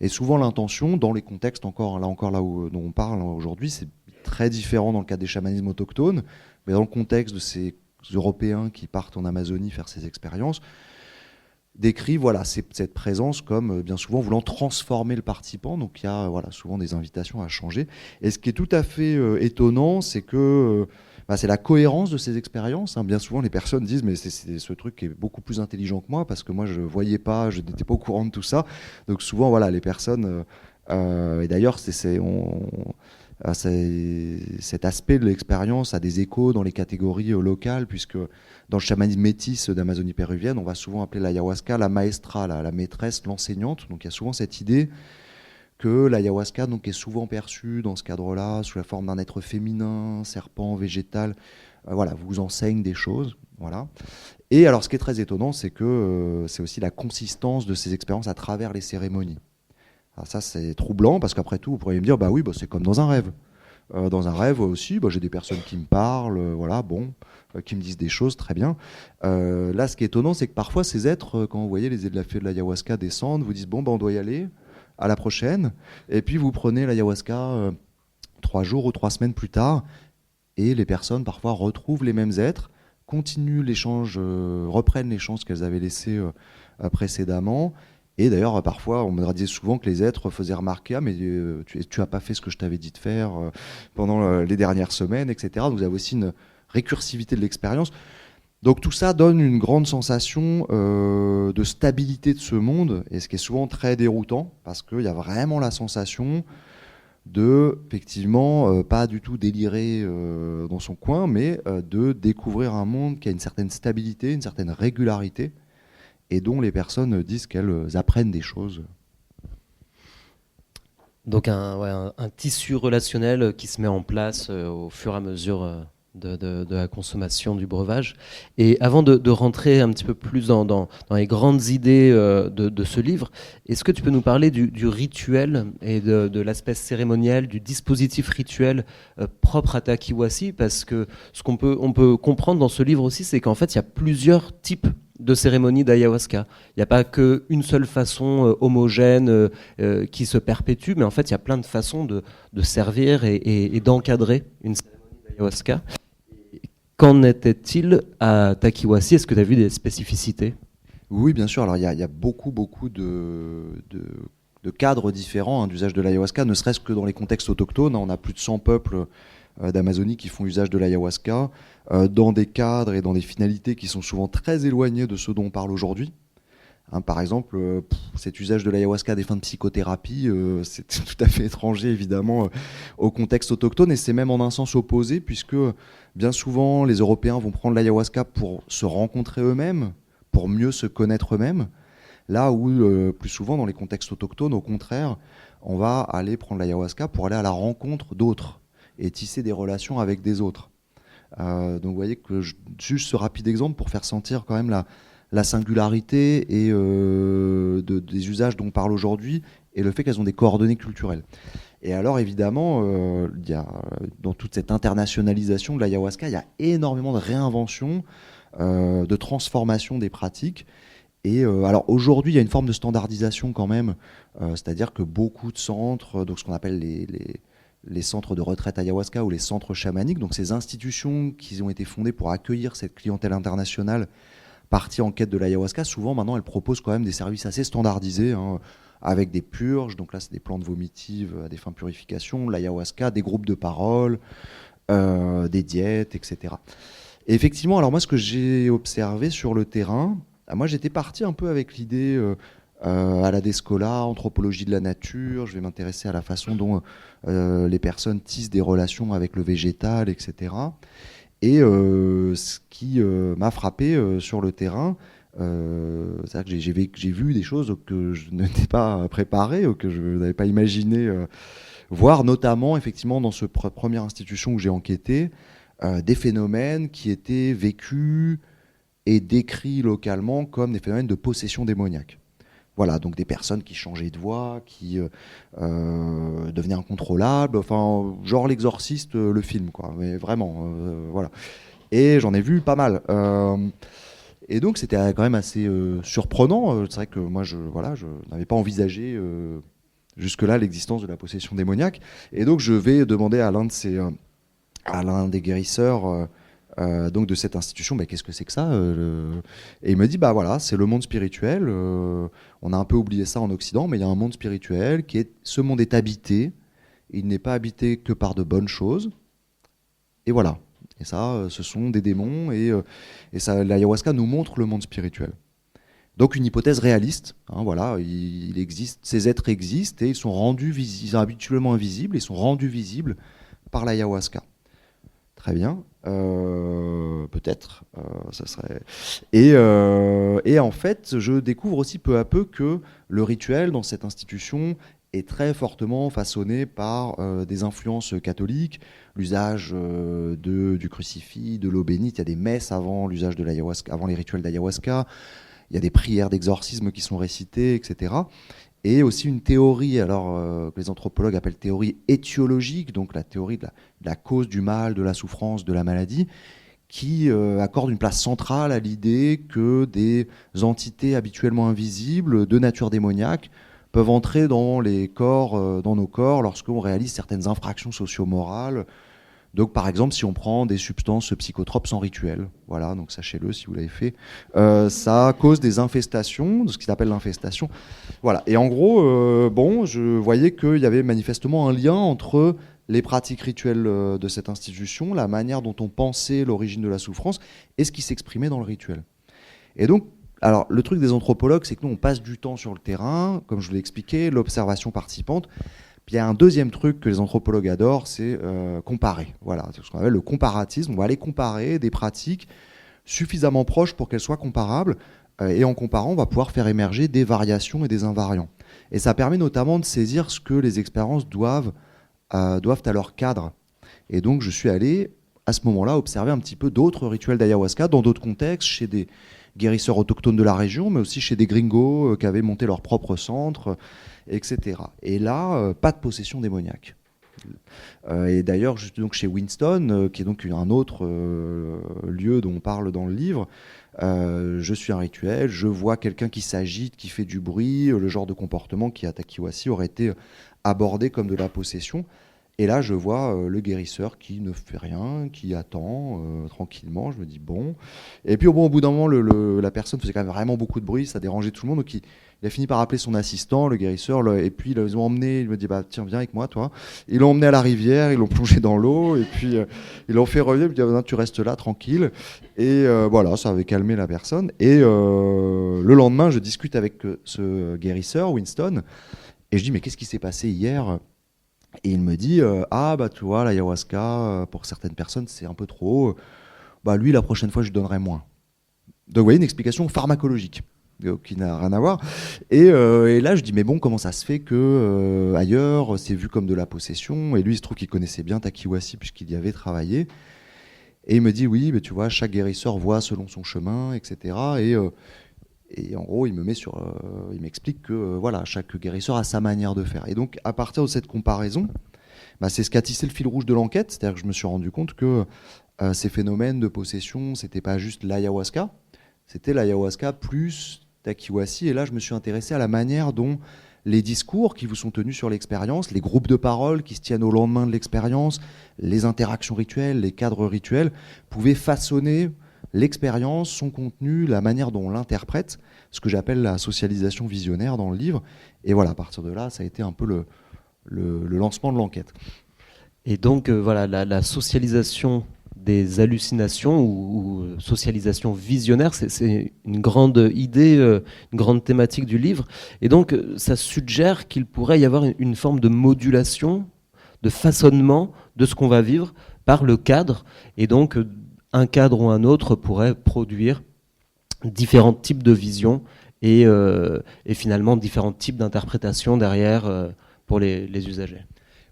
et souvent l'intention, dans les contextes dont on parle aujourd'hui, c'est très différent dans le cas des chamanismes autochtones, mais dans le contexte de ces Européens qui partent en Amazonie faire ces expériences, décrivent cette présence comme bien souvent voulant transformer le participant. Donc il y a souvent des invitations à changer. Et ce qui est tout à fait étonnant, c'est que c'est la cohérence de ces expériences. Bien souvent, les personnes disent mais c'est ce truc qui est beaucoup plus intelligent que moi parce que moi je voyais pas, je n'étais pas au courant de tout ça. Donc souvent les personnes et d'ailleurs cet aspect de l'expérience a des échos dans les catégories locales, puisque dans le chamanisme métis d'Amazonie péruvienne, on va souvent appeler l'ayahuasca la maestra, la maîtresse, l'enseignante. Donc il y a souvent cette idée que l'ayahuasca est souvent perçue dans ce cadre-là sous la forme d'un être féminin, serpent, végétal, vous enseigne des choses. Voilà. Et alors ce qui est très étonnant, c'est que c'est aussi la consistance de ces expériences à travers les cérémonies. Alors ça, c'est troublant parce qu'après tout, vous pourriez me dire, c'est comme dans un rêve. Dans un rêve aussi, j'ai des personnes qui me parlent, qui me disent des choses, très bien. Là, ce qui est étonnant, c'est que parfois, ces êtres, quand vous voyez les effets de l'ayahuasca descendre, vous disent, on doit y aller, à la prochaine. Et puis, vous prenez l'ayahuasca 3 jours ou 3 semaines plus tard, et les personnes, parfois, retrouvent les mêmes êtres, continuent l'échange, reprennent l'échange qu'elles avaient laissé précédemment. Et d'ailleurs, parfois, on me disait souvent que les êtres faisaient remarquer « Ah, mais tu n'as pas fait ce que je t'avais dit de faire pendant les dernières semaines, etc. » Donc vous avez aussi une récursivité de l'expérience. Donc tout ça donne une grande sensation de stabilité de ce monde, et ce qui est souvent très déroutant, parce qu'il y a vraiment la sensation de, effectivement, pas du tout délirer dans son coin, mais de découvrir un monde qui a une certaine stabilité, une certaine régularité, et dont les personnes disent qu'elles apprennent des choses. Donc un tissu relationnel qui se met en place au fur et à mesure de la consommation du breuvage. Et avant de rentrer un petit peu plus dans les grandes idées de ce livre, est-ce que tu peux nous parler du rituel et de l'aspect cérémoniel, du dispositif rituel propre à Takiwasi? Parce que ce qu'on peut comprendre dans ce livre aussi, c'est qu'en fait, il y a plusieurs types de cérémonies d'ayahuasca. Il n'y a pas qu'une seule façon homogène qui se perpétue, mais en fait, il y a plein de façons de servir et d'encadrer une cérémonie d'ayahuasca. Qu'en était-il à Takiwasi? Est-ce que tu as vu des spécificités? Oui, bien sûr. Alors, il y a beaucoup de cadres différents d'usage de l'ayahuasca, ne serait-ce que dans les contextes autochtones. On a plus de 100 peuples d'Amazonie qui font usage de l'ayahuasca, dans des cadres et dans des finalités qui sont souvent très éloignés de ceux dont on parle aujourd'hui. Par exemple, cet usage de l'ayahuasca à des fins de psychothérapie, c'est tout à fait étranger évidemment au contexte autochtone, et c'est même en un sens opposé, puisque bien souvent les Européens vont prendre l'ayahuasca pour se rencontrer eux-mêmes, pour mieux se connaître eux-mêmes, là où plus souvent dans les contextes autochtones, au contraire, on va aller prendre l'ayahuasca pour aller à la rencontre d'autres et tisser des relations avec des autres. Donc vous voyez que juste ce rapide exemple pour faire sentir quand même la singularité et des usages dont on parle aujourd'hui, et le fait qu'elles ont des coordonnées culturelles. Et alors évidemment, dans toute cette internationalisation de l'ayahuasca, il y a énormément de réinvention, de transformation des pratiques. Et alors aujourd'hui, il y a une forme de standardisation quand même, c'est-à-dire que beaucoup de centres, donc ce qu'on appelle les centres de retraite ayahuasca ou les centres chamaniques, donc ces institutions qui ont été fondées pour accueillir cette clientèle internationale partie en quête de l'ayahuasca, souvent maintenant elles proposent quand même des services assez standardisés, avec des purges, donc là c'est des plantes vomitives à des fins de purification, l'ayahuasca, des groupes de parole, des diètes, etc. Et effectivement, alors moi ce que j'ai observé sur le terrain, moi j'étais parti un peu avec l'idée à la Descola, anthropologie de la nature, je vais m'intéresser à la façon dont les personnes tissent des relations avec le végétal, etc. Et ce qui m'a frappé sur le terrain, c'est-à-dire que j'ai vu des choses que je n'étais pas préparé, que je n'avais pas imaginé voir, notamment effectivement dans cette première institution où j'ai enquêté, des phénomènes qui étaient vécus et décrits localement comme des phénomènes de possession démoniaque. Voilà, donc des personnes qui changeaient de voix, qui devenaient incontrôlables, enfin, genre L'Exorciste, le film, quoi, mais vraiment, voilà. Et j'en ai vu pas mal. Et donc c'était quand même assez surprenant. C'est vrai que moi, je n'avais pas envisagé jusque-là l'existence de la possession démoniaque. Et donc je vais demander à l'un des guérisseurs donc de cette institution, qu'est-ce que c'est que ça Et il me dit, voilà, c'est le monde spirituel. On a un peu oublié ça en Occident, mais il y a un monde spirituel ce monde est habité. Il n'est pas habité que par de bonnes choses. Et voilà. Et ça, ce sont des démons. Et ça, l'ayahuasca nous montre le monde spirituel. Donc une hypothèse réaliste. Voilà, il existe, ces êtres existent et ils sont habituellement invisibles. Ils sont rendus visibles par l'ayahuasca. Très bien. Peut-être, ça serait. Et en fait, je découvre aussi peu à peu que le rituel dans cette institution est très fortement façonné par des influences catholiques, l'usage du crucifix, de l'eau bénite. Il y a des messes avant l'usage de l'ayahuasca, avant les rituels d'ayahuasca. Il y a des prières d'exorcisme qui sont récitées, etc. Et aussi une théorie, que les anthropologues appellent théorie étiologique, donc la théorie de la cause du mal, de la souffrance, de la maladie, qui accorde une place centrale à l'idée que des entités habituellement invisibles, de nature démoniaque, peuvent entrer dans nos corps, lorsqu'on réalise certaines infractions socio-morales, Donc par exemple, si on prend des substances psychotropes sans rituel, voilà, donc sachez-le si vous l'avez fait, ça cause des infestations, ce qu'ils appellent l'infestation. Voilà. Et en gros, je voyais qu'il y avait manifestement un lien entre les pratiques rituelles de cette institution, la manière dont on pensait l'origine de la souffrance et ce qui s'exprimait dans le rituel. Et donc, alors, le truc des anthropologues, c'est que nous, on passe du temps sur le terrain, comme je vous l'ai expliqué, l'observation participante. Puis il y a un deuxième truc que les anthropologues adorent, c'est comparer. Voilà, c'est ce qu'on appelle le comparatisme. On va aller comparer des pratiques suffisamment proches pour qu'elles soient comparables. Et en comparant, on va pouvoir faire émerger des variations et des invariants. Et ça permet notamment de saisir ce que les expériences doivent à leur cadre. Et donc, je suis allé, à ce moment-là, observer un petit peu d'autres rituels d'ayahuasca dans d'autres contextes, chez des guérisseurs autochtones de la région, mais aussi chez des gringos qui avaient monté leur propre centre, etc. Et là, pas de possession démoniaque. Et d'ailleurs, donc chez Winston, qui est donc un autre lieu dont on parle dans le livre, je suis un rituel, je vois quelqu'un qui s'agite, qui fait du bruit, le genre de comportement qui à Takiwasi aurait été abordé comme de la possession. Et là, je vois le guérisseur qui ne fait rien, qui attend tranquillement. Je me dis bon. Et puis au bout d'un moment, la personne faisait quand même vraiment beaucoup de bruit, ça dérangeait tout le monde. Donc il a fini par appeler son assistant, le guérisseur, et puis ils l'ont emmené. Il me dit tiens, viens avec moi, toi. Ils l'ont emmené à la rivière, ils l'ont plongé dans l'eau, et puis ils l'ont fait revenir. Il me dit tu restes là, tranquille. Et voilà, ça avait calmé la personne. Et le lendemain, je discute avec ce guérisseur, Winston, et je dis mais qu'est-ce qui s'est passé hier ? Et il me dit tu vois, l'ayahuasca, pour certaines personnes, c'est un peu trop. Lui, la prochaine fois, je lui donnerai moins. Donc, vous voyez, une explication pharmacologique qui n'a rien à voir. Et là, je dis mais bon, comment ça se fait que ailleurs, c'est vu comme de la possession ? Et lui, il se trouve qu'il connaissait bien Takiwasi puisqu'il y avait travaillé. Et il me dit oui, mais tu vois, chaque guérisseur voit selon son chemin, etc. Et en gros, il m'explique que voilà, chaque guérisseur a sa manière de faire. Et donc, à partir de cette comparaison, c'est ce qu'a tissé le fil rouge de l'enquête. C'est-à-dire que je me suis rendu compte que ces phénomènes de possession, c'était pas juste l'ayahuasca, c'était l'ayahuasca plus Takiwasi. Et là, je me suis intéressé à la manière dont les discours qui vous sont tenus sur l'expérience, les groupes de parole qui se tiennent au lendemain de l'expérience, les interactions rituelles, les cadres rituels, pouvaient façonner l'expérience, son contenu, la manière dont on l'interprète, ce que j'appelle la socialisation visionnaire dans le livre. Et voilà, à partir de là, ça a été un peu le lancement de l'enquête. Et donc, la socialisation des hallucinations ou socialisation visionnaire, c'est une grande idée, une grande thématique du livre. Et donc, ça suggère qu'il pourrait y avoir une forme de modulation, de façonnement de ce qu'on va vivre par le cadre. Et donc, un cadre ou un autre pourrait produire différents types de visions et finalement différents types d'interprétations derrière pour les usagers.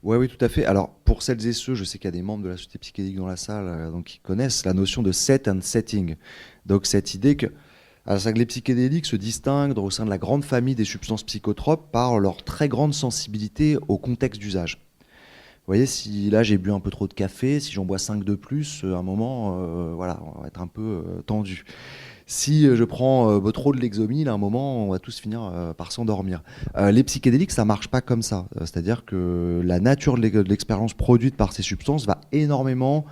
Oui, tout à fait. Alors, pour celles et ceux, je sais qu'il y a des membres de la Société psychédélique dans la salle donc, qui connaissent la notion de set and setting. Donc, cette idée que les psychédéliques se distinguent au sein de la grande famille des substances psychotropes par leur très grande sensibilité au contexte d'usage. Vous voyez, si là j'ai bu un peu trop de café, si j'en bois 5 de plus, à un moment, on va être un peu tendu. Si je prends trop de Lexomil, à un moment, on va tous finir par s'endormir. Les psychédéliques, ça marche pas comme ça. C'est-à-dire que la nature de l'expérience produite par ces substances va énormément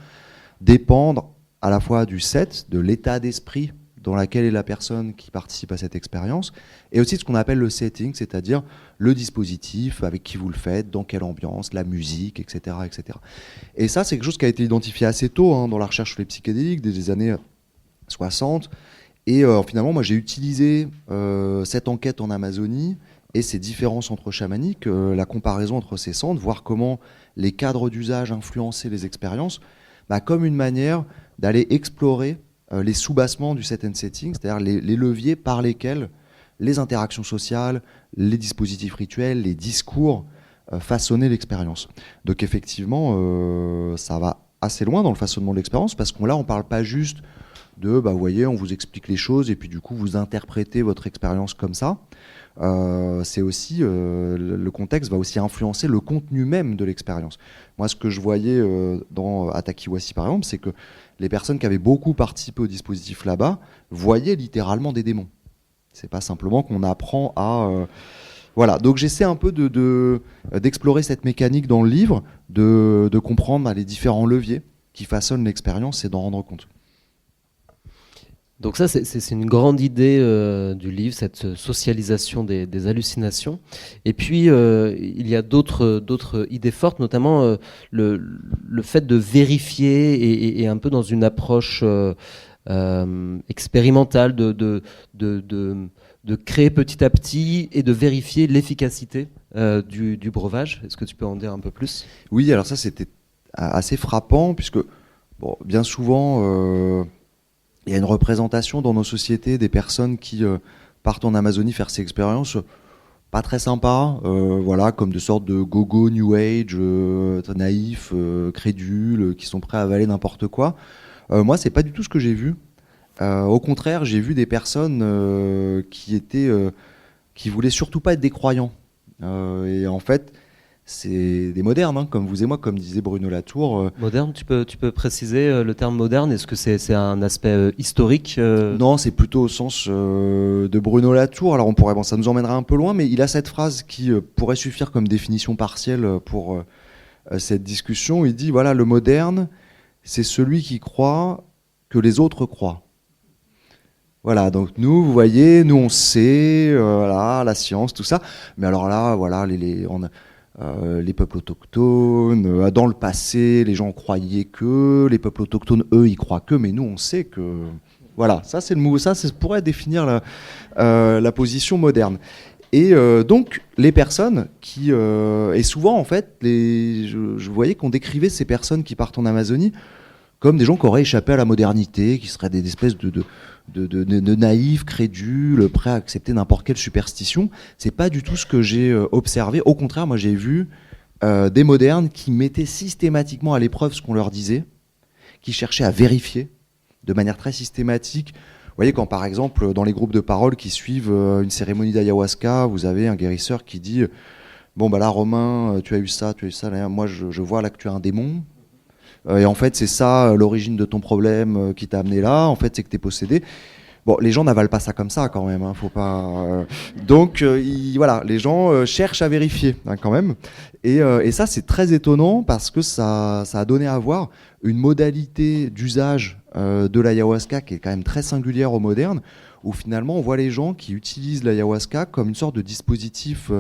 dépendre à la fois du set, de l'état d'esprit dans laquelle est la personne qui participe à cette expérience, et aussi de ce qu'on appelle le setting, c'est-à-dire le dispositif, avec qui vous le faites, dans quelle ambiance, la musique, etc. etc. Et ça, c'est quelque chose qui a été identifié assez tôt dans la recherche sur les psychédéliques, dès les années 60. Et finalement, moi, j'ai utilisé cette enquête en Amazonie et ces différents centres chamaniques, la comparaison entre ces centres, voir comment les cadres d'usage influençaient les expériences, comme une manière d'aller explorer les sous-bassements du set and setting, c'est-à-dire les leviers par lesquels les interactions sociales, les dispositifs rituels, les discours façonnaient l'expérience. Donc effectivement, ça va assez loin dans le façonnement de l'expérience, parce qu'on là, on ne parle pas juste de, vous voyez, on vous explique les choses et puis du coup, vous interprétez votre expérience comme ça. C'est aussi, le contexte va aussi influencer le contenu même de l'expérience. Moi, ce que je voyais dans Takiwasi, par exemple, c'est que les personnes qui avaient beaucoup participé au dispositif là-bas voyaient littéralement des démons. C'est pas simplement qu'on apprend Voilà, donc j'essaie un peu d'explorer cette mécanique dans le livre, de comprendre les différents leviers qui façonnent l'expérience et d'en rendre compte. Donc ça, c'est une grande idée du livre, cette socialisation des hallucinations. Et puis, il y a d'autres idées fortes, notamment le fait de vérifier et un peu dans une approche expérimentale de créer petit à petit et de vérifier l'efficacité du breuvage. Est-ce que tu peux en dire un peu plus ? Oui, alors ça c'était assez frappant, puisque bon, bien souvent... il y a une représentation dans nos sociétés des personnes qui partent en Amazonie faire ces expériences pas très sympas, voilà, comme de sortes de gogo New Age, naïfs, crédules, qui sont prêts à avaler n'importe quoi. Moi, c'est pas du tout ce que j'ai vu. Au contraire, j'ai vu des personnes qui voulaient surtout pas être des croyants. Et en fait, c'est des modernes, comme vous et moi, comme disait Bruno Latour. Moderne, tu peux préciser le terme moderne ? Est-ce que c'est un aspect historique ? Non, c'est plutôt au sens de Bruno Latour. Alors ça nous emmènera un peu loin, mais il a cette phrase qui pourrait suffire comme définition partielle pour cette discussion. Il dit, voilà, le moderne, c'est celui qui croit que les autres croient. Voilà, donc nous, vous voyez, nous on sait, voilà, la science, tout ça. Mais alors là, voilà, les peuples autochtones, dans le passé, les gens croyaient que, les peuples autochtones, eux, ils croient que, mais nous, on sait que... Voilà, ça pourrait définir la position moderne. Et donc, les personnes qui... et souvent, en fait, je voyais qu'on décrivait ces personnes qui partent en Amazonie comme des gens qui auraient échappé à la modernité, qui seraient des espèces de naïfs, crédules, prêts à accepter n'importe quelle superstition. C'est pas du tout ce que j'ai observé. Au contraire, moi j'ai vu des modernes qui mettaient systématiquement à l'épreuve ce qu'on leur disait, qui cherchaient à vérifier de manière très systématique. Vous voyez, quand par exemple dans les groupes de parole qui suivent une cérémonie d'ayahuasca, vous avez un guérisseur qui dit bon bah là Romain, tu as eu ça, là, moi je vois là que tu as un démon. Et en fait, c'est ça l'origine de ton problème qui t'a amené là. En fait, c'est que t'es possédé. Bon, les gens n'avalent pas ça comme ça quand même. Faut pas. Donc, voilà, les gens cherchent à vérifier quand même. Et ça, c'est très étonnant parce que ça a donné à voir une modalité d'usage de l'ayahuasca qui est quand même très singulière au moderne, où finalement, on voit les gens qui utilisent l'ayahuasca comme une sorte de dispositif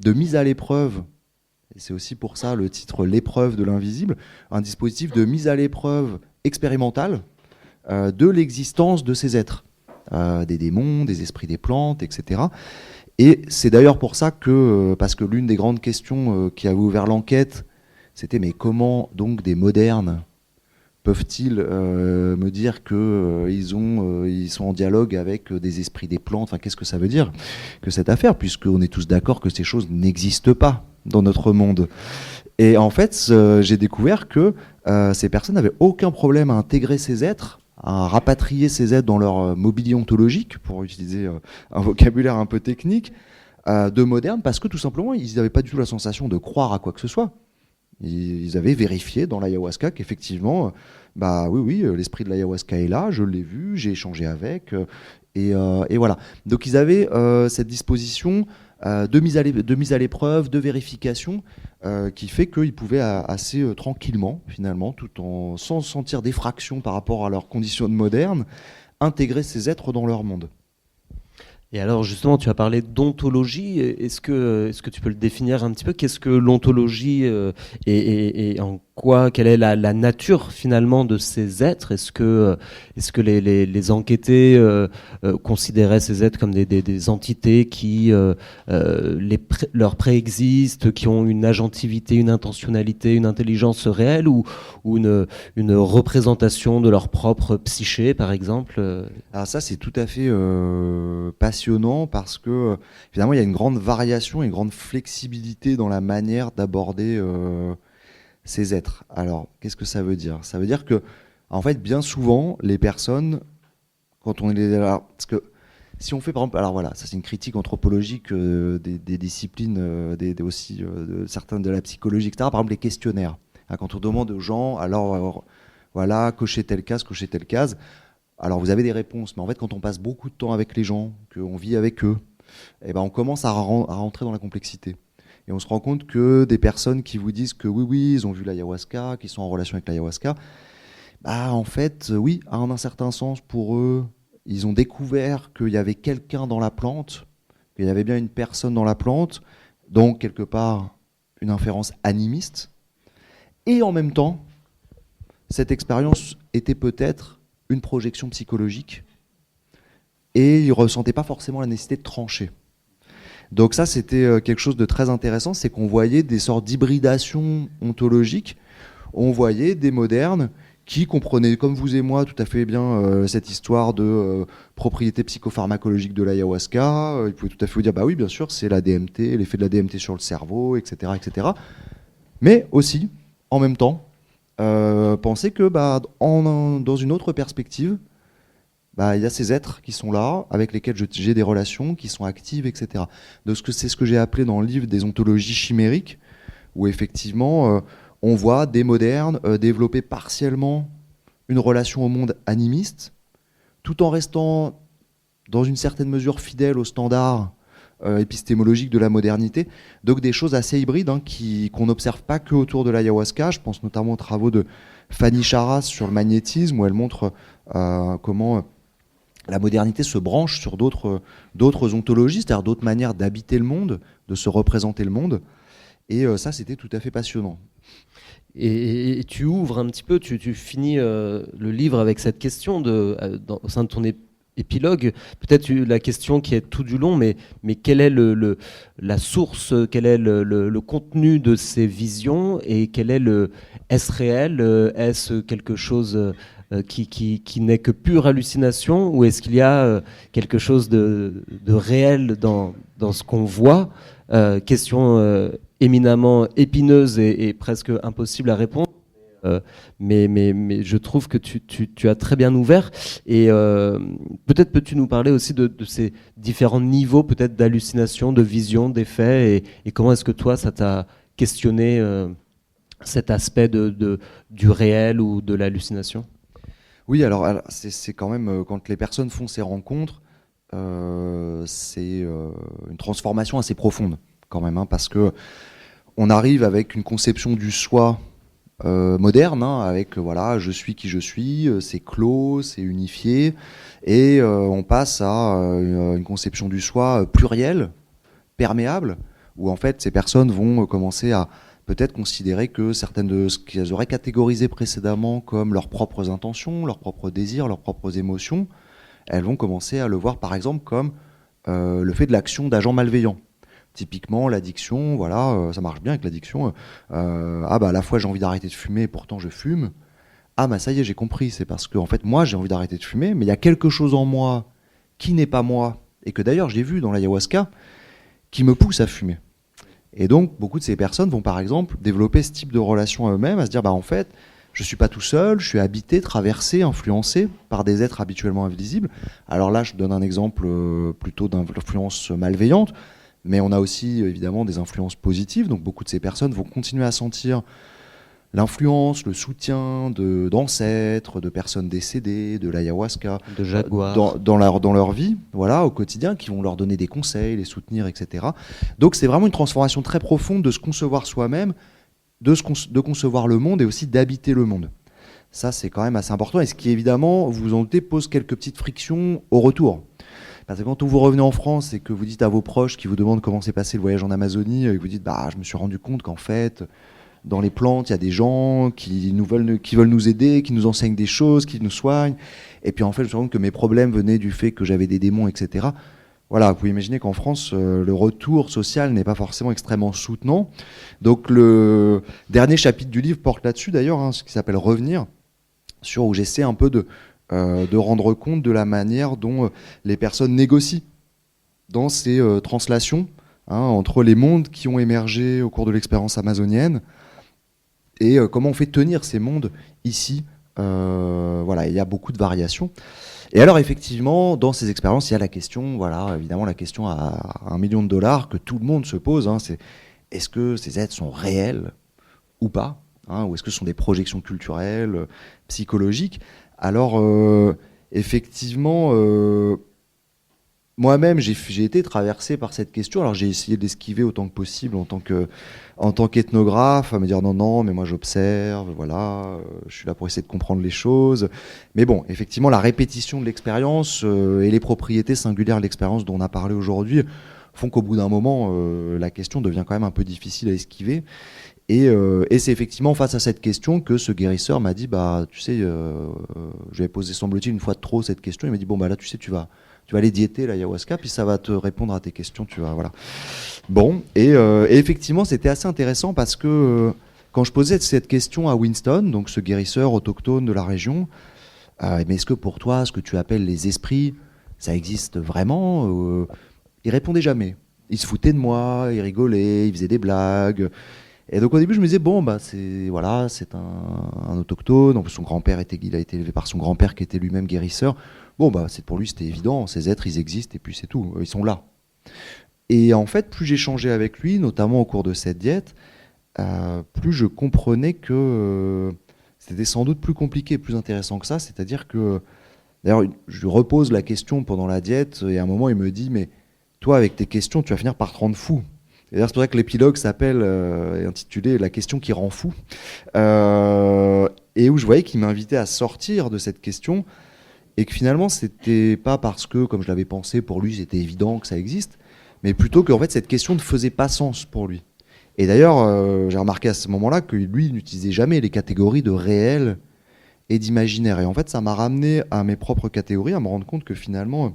de mise à l'épreuve. Et c'est aussi pour ça le titre L'épreuve de l'invisible, un dispositif de mise à l'épreuve expérimentale de l'existence de ces êtres, des démons, des esprits des plantes, etc. Et c'est d'ailleurs pour ça que, parce que l'une des grandes questions qui avait ouvert l'enquête, c'était mais comment donc des modernes peuvent-ils me dire qu'ils sont en dialogue avec des esprits des plantes ? Enfin, qu'est-ce que ça veut dire que cette affaire, puisqu'on est tous d'accord que ces choses n'existent pas dans notre monde. Et en fait, j'ai découvert que ces personnes n'avaient aucun problème à intégrer ces êtres, à rapatrier ces êtres dans leur mobilier ontologique, pour utiliser un vocabulaire un peu technique, de moderne, parce que tout simplement, ils n'avaient pas du tout la sensation de croire à quoi que ce soit. Ils avaient vérifié dans l'ayahuasca qu'effectivement, oui, l'esprit de l'ayahuasca est là, je l'ai vu, j'ai échangé avec, et voilà. Donc ils avaient cette disposition de mise à l'épreuve, de vérification, qui fait qu'ils pouvaient assez tranquillement, finalement, sans sentir d'effraction par rapport à leurs conditions de moderne, intégrer ces êtres dans leur monde. Et alors justement, tu as parlé d'ontologie. Est-ce que tu peux le définir un petit peu ? Qu'est-ce que l'ontologie et en quoi, quelle est la nature finalement de ces êtres ? Est-ce que les enquêtés considéraient ces êtres comme des entités qui leur préexistent, qui ont une agentivité, une intentionnalité, une intelligence réelle, ou une représentation de leur propre psyché, par exemple ? Alors ça, c'est tout à fait passionnant parce que finalement, il y a une grande variation, une grande flexibilité dans la manière d'aborder ces êtres. Alors, qu'est-ce que ça veut dire ? Ça veut dire que, en fait, bien souvent, les personnes, quand on est là, parce que si on fait, par exemple, alors voilà, ça c'est une critique anthropologique des disciplines, aussi de certaines de la psychologie, etc. Par exemple, les questionnaires. Quand on demande aux gens, alors voilà, cochez telle case, cochez telle case. Alors vous avez des réponses, mais en fait, quand on passe beaucoup de temps avec les gens, qu'on vit avec eux, eh ben, on commence à rentrer dans la complexité. Et on se rend compte que des personnes qui vous disent que oui, ils ont vu l'ayahuasca, qu'ils sont en relation avec l'ayahuasca, bah, en fait, oui, en un certain sens, pour eux, ils ont découvert qu'il y avait quelqu'un dans la plante, qu'il y avait bien une personne dans la plante, donc quelque part une inférence animiste. Et en même temps, cette expérience était peut-être une projection psychologique et ils ne ressentaient pas forcément la nécessité de trancher. Donc ça, c'était quelque chose de très intéressant, c'est qu'on voyait des sortes d'hybridation ontologiques. On voyait des modernes qui comprenaient, comme vous et moi, tout à fait bien cette histoire de propriété psychopharmacologique de l'ayahuasca. Ils pouvaient tout à fait vous dire, bah oui, bien sûr, c'est la DMT, l'effet de la DMT sur le cerveau, etc., etc. Mais aussi, en même temps, penser que dans une autre perspective, il y a ces êtres qui sont là, avec lesquels j'ai des relations, qui sont actives, etc. Donc c'est ce que j'ai appelé dans le livre des ontologies chimériques, où effectivement, on voit des modernes développer partiellement une relation au monde animiste, tout en restant dans une certaine mesure fidèle aux standards épistémologiques de la modernité. Donc des choses assez hybrides qu'on n'observe pas que autour de l'ayahuasca. Je pense notamment aux travaux de Fanny Charras sur le magnétisme, où elle montre comment la modernité se branche sur d'autres ontologies, c'est-à-dire d'autres manières d'habiter le monde, de se représenter le monde. Et ça, c'était tout à fait passionnant. Et tu ouvres un petit peu, tu finis le livre avec cette question au sein de ton épilogue. Peut-être la question qui est tout du long, mais quelle est la source, quel est le contenu de ces visions et est-ce réel, est-ce quelque chose qui n'est que pure hallucination, ou est-ce qu'il y a quelque chose de réel dans ce qu'on voit? Question éminemment épineuse et presque impossible à répondre. Mais je trouve que tu as très bien ouvert. Et peut-être peux-tu nous parler aussi de ces différents niveaux peut-être d'hallucination, de vision, d'effet, et comment est-ce que toi, ça t'a questionné cet aspect du réel ou de l'hallucination? Oui, alors c'est quand même, quand les personnes font ces rencontres, c'est une transformation assez profonde quand même, parce que on arrive avec une conception du soi moderne, avec voilà, je suis qui je suis, c'est clos, c'est unifié, et on passe à une conception du soi plurielle, perméable, où en fait ces personnes vont commencer à peut-être considérer que certaines de ce qu'elles auraient catégorisé précédemment comme leurs propres intentions, leurs propres désirs, leurs propres émotions, elles vont commencer à le voir par exemple comme le fait de l'action d'agents malveillants. Typiquement, l'addiction, voilà, ça marche bien avec l'addiction. À la fois j'ai envie d'arrêter de fumer, pourtant je fume. Ça y est, j'ai compris, c'est parce que en fait moi j'ai envie d'arrêter de fumer, mais il y a quelque chose en moi qui n'est pas moi, et que d'ailleurs j'ai vu dans l'ayahuasca, qui me pousse à fumer. Et donc beaucoup de ces personnes vont par exemple développer ce type de relation à eux-mêmes, à se dire en fait je suis pas tout seul, je suis habité, traversé, influencé par des êtres habituellement invisibles. Alors là je donne un exemple plutôt d'influence malveillante, mais on a aussi évidemment des influences positives, donc beaucoup de ces personnes vont continuer à sentir l'influence, le soutien d'ancêtres, de personnes décédées, de l'ayahuasca, de jaguars, dans leur vie, voilà, au quotidien, qui vont leur donner des conseils, les soutenir, etc. Donc c'est vraiment une transformation très profonde de se concevoir soi-même, de concevoir le monde et aussi d'habiter le monde. Ça, c'est quand même assez important, et ce qui évidemment, vous vous en doutez, pose quelques petites frictions au retour. Parce que quand vous revenez en France et que vous dites à vos proches qui vous demandent comment s'est passé le voyage en Amazonie, et que vous dites je me suis rendu compte qu'en fait dans les plantes, il y a des gens qui veulent nous aider, qui nous enseignent des choses, qui nous soignent. Et puis en fait, je me suis rendu compte que mes problèmes venaient du fait que j'avais des démons, etc. Voilà, vous pouvez imaginer qu'en France, le retour social n'est pas forcément extrêmement soutenant. Donc le dernier chapitre du livre porte là-dessus d'ailleurs, ce qui s'appelle Revenir, où j'essaie un peu de rendre compte de la manière dont les personnes négocient dans ces translations entre les mondes qui ont émergé au cours de l'expérience amazonienne, et comment on fait tenir ces mondes ici. Voilà, il y a beaucoup de variations. Et alors effectivement, dans ces expériences, il y a la question, voilà, évidemment la question à $1 million que tout le monde se pose, c'est est-ce que ces êtres sont réels ou pas, ou est-ce que ce sont des projections culturelles, psychologiques? Alors effectivement, moi-même, j'ai été traversé par cette question. Alors j'ai essayé d'esquiver autant que possible en tant qu'ethnographe, à me dire non, non, mais moi j'observe, voilà, je suis là pour essayer de comprendre les choses. Mais bon, effectivement, la répétition de l'expérience et les propriétés singulières de l'expérience dont on a parlé aujourd'hui font qu'au bout d'un moment, la question devient quand même un peu difficile à esquiver. Et c'est effectivement face à cette question que ce guérisseur m'a dit, bah, tu sais, je lui ai posé, semble-t-il, une fois de trop cette question. Il m'a dit, bon, bah là, tu sais, tu vas aller diéter l'ayahuasca, puis ça va te répondre à tes questions, tu vois, voilà. Bon, et effectivement, c'était assez intéressant parce que quand je posais cette question à Winston, donc ce guérisseur autochtone de la région, mais est-ce que pour toi, ce que tu appelles les esprits, ça existe vraiment il répondait jamais. Il se foutait de moi, il rigolait, il faisait des blagues. Et donc au début, je me disais, bon, bah, c'est un autochtone. En plus, il a été élevé par son grand-père qui était lui-même guérisseur. Bon, bah, pour lui, c'était évident. Ces êtres, ils existent et puis c'est tout. Ils sont là. Et en fait, plus j'échangeais avec lui, notamment au cours de cette diète, plus je comprenais que c'était sans doute plus compliqué, plus intéressant que ça. C'est-à-dire que, d'ailleurs, je lui repose la question pendant la diète et à un moment, il me dit, mais toi, avec tes questions, tu vas finir par te rendre fou. Et d'ailleurs, c'est pour ça que l'épilogue s'appelle, intitulé La question qui rend fou. Et où je voyais qu'il m'invitait à sortir de cette question et que finalement, c'était pas parce que, comme je l'avais pensé, pour lui, c'était évident que ça existe, mais plutôt qu'en fait, cette question ne faisait pas sens pour lui. Et d'ailleurs, j'ai remarqué à ce moment-là que lui, il n'utilisait jamais les catégories de réel et d'imaginaire. Et en fait, ça m'a ramené à mes propres catégories, à me rendre compte que finalement,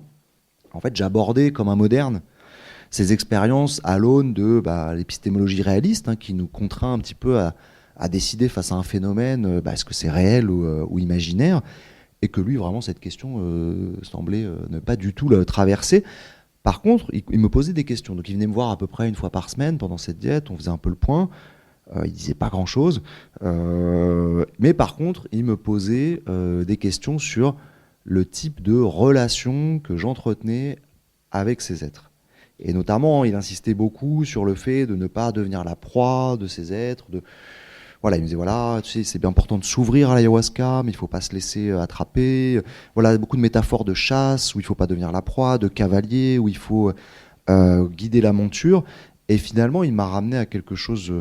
en fait, j'abordais comme un moderne ces expériences à l'aune de l'épistémologie réaliste, hein, qui nous contraint un petit peu à décider face à un phénomène, est-ce que c'est réel ou imaginaire, et que lui, vraiment, cette question semblait ne pas du tout le traverser. Par contre, il me posait des questions. Donc il venait me voir à peu près une fois par semaine pendant cette diète, on faisait un peu le point. Il disait pas grand-chose. Mais par contre, il me posait des questions sur le type de relation que j'entretenais avec ces êtres. Et notamment, il insistait beaucoup sur le fait de ne pas devenir la proie de ces êtres. Voilà, il me disait, voilà, tu sais, c'est bien important de s'ouvrir à l'ayahuasca, mais il ne faut pas se laisser attraper. Voilà, beaucoup de métaphores de chasse, où il ne faut pas devenir la proie, de cavalier, où il faut guider la monture. Et finalement, il m'a ramené à quelque chose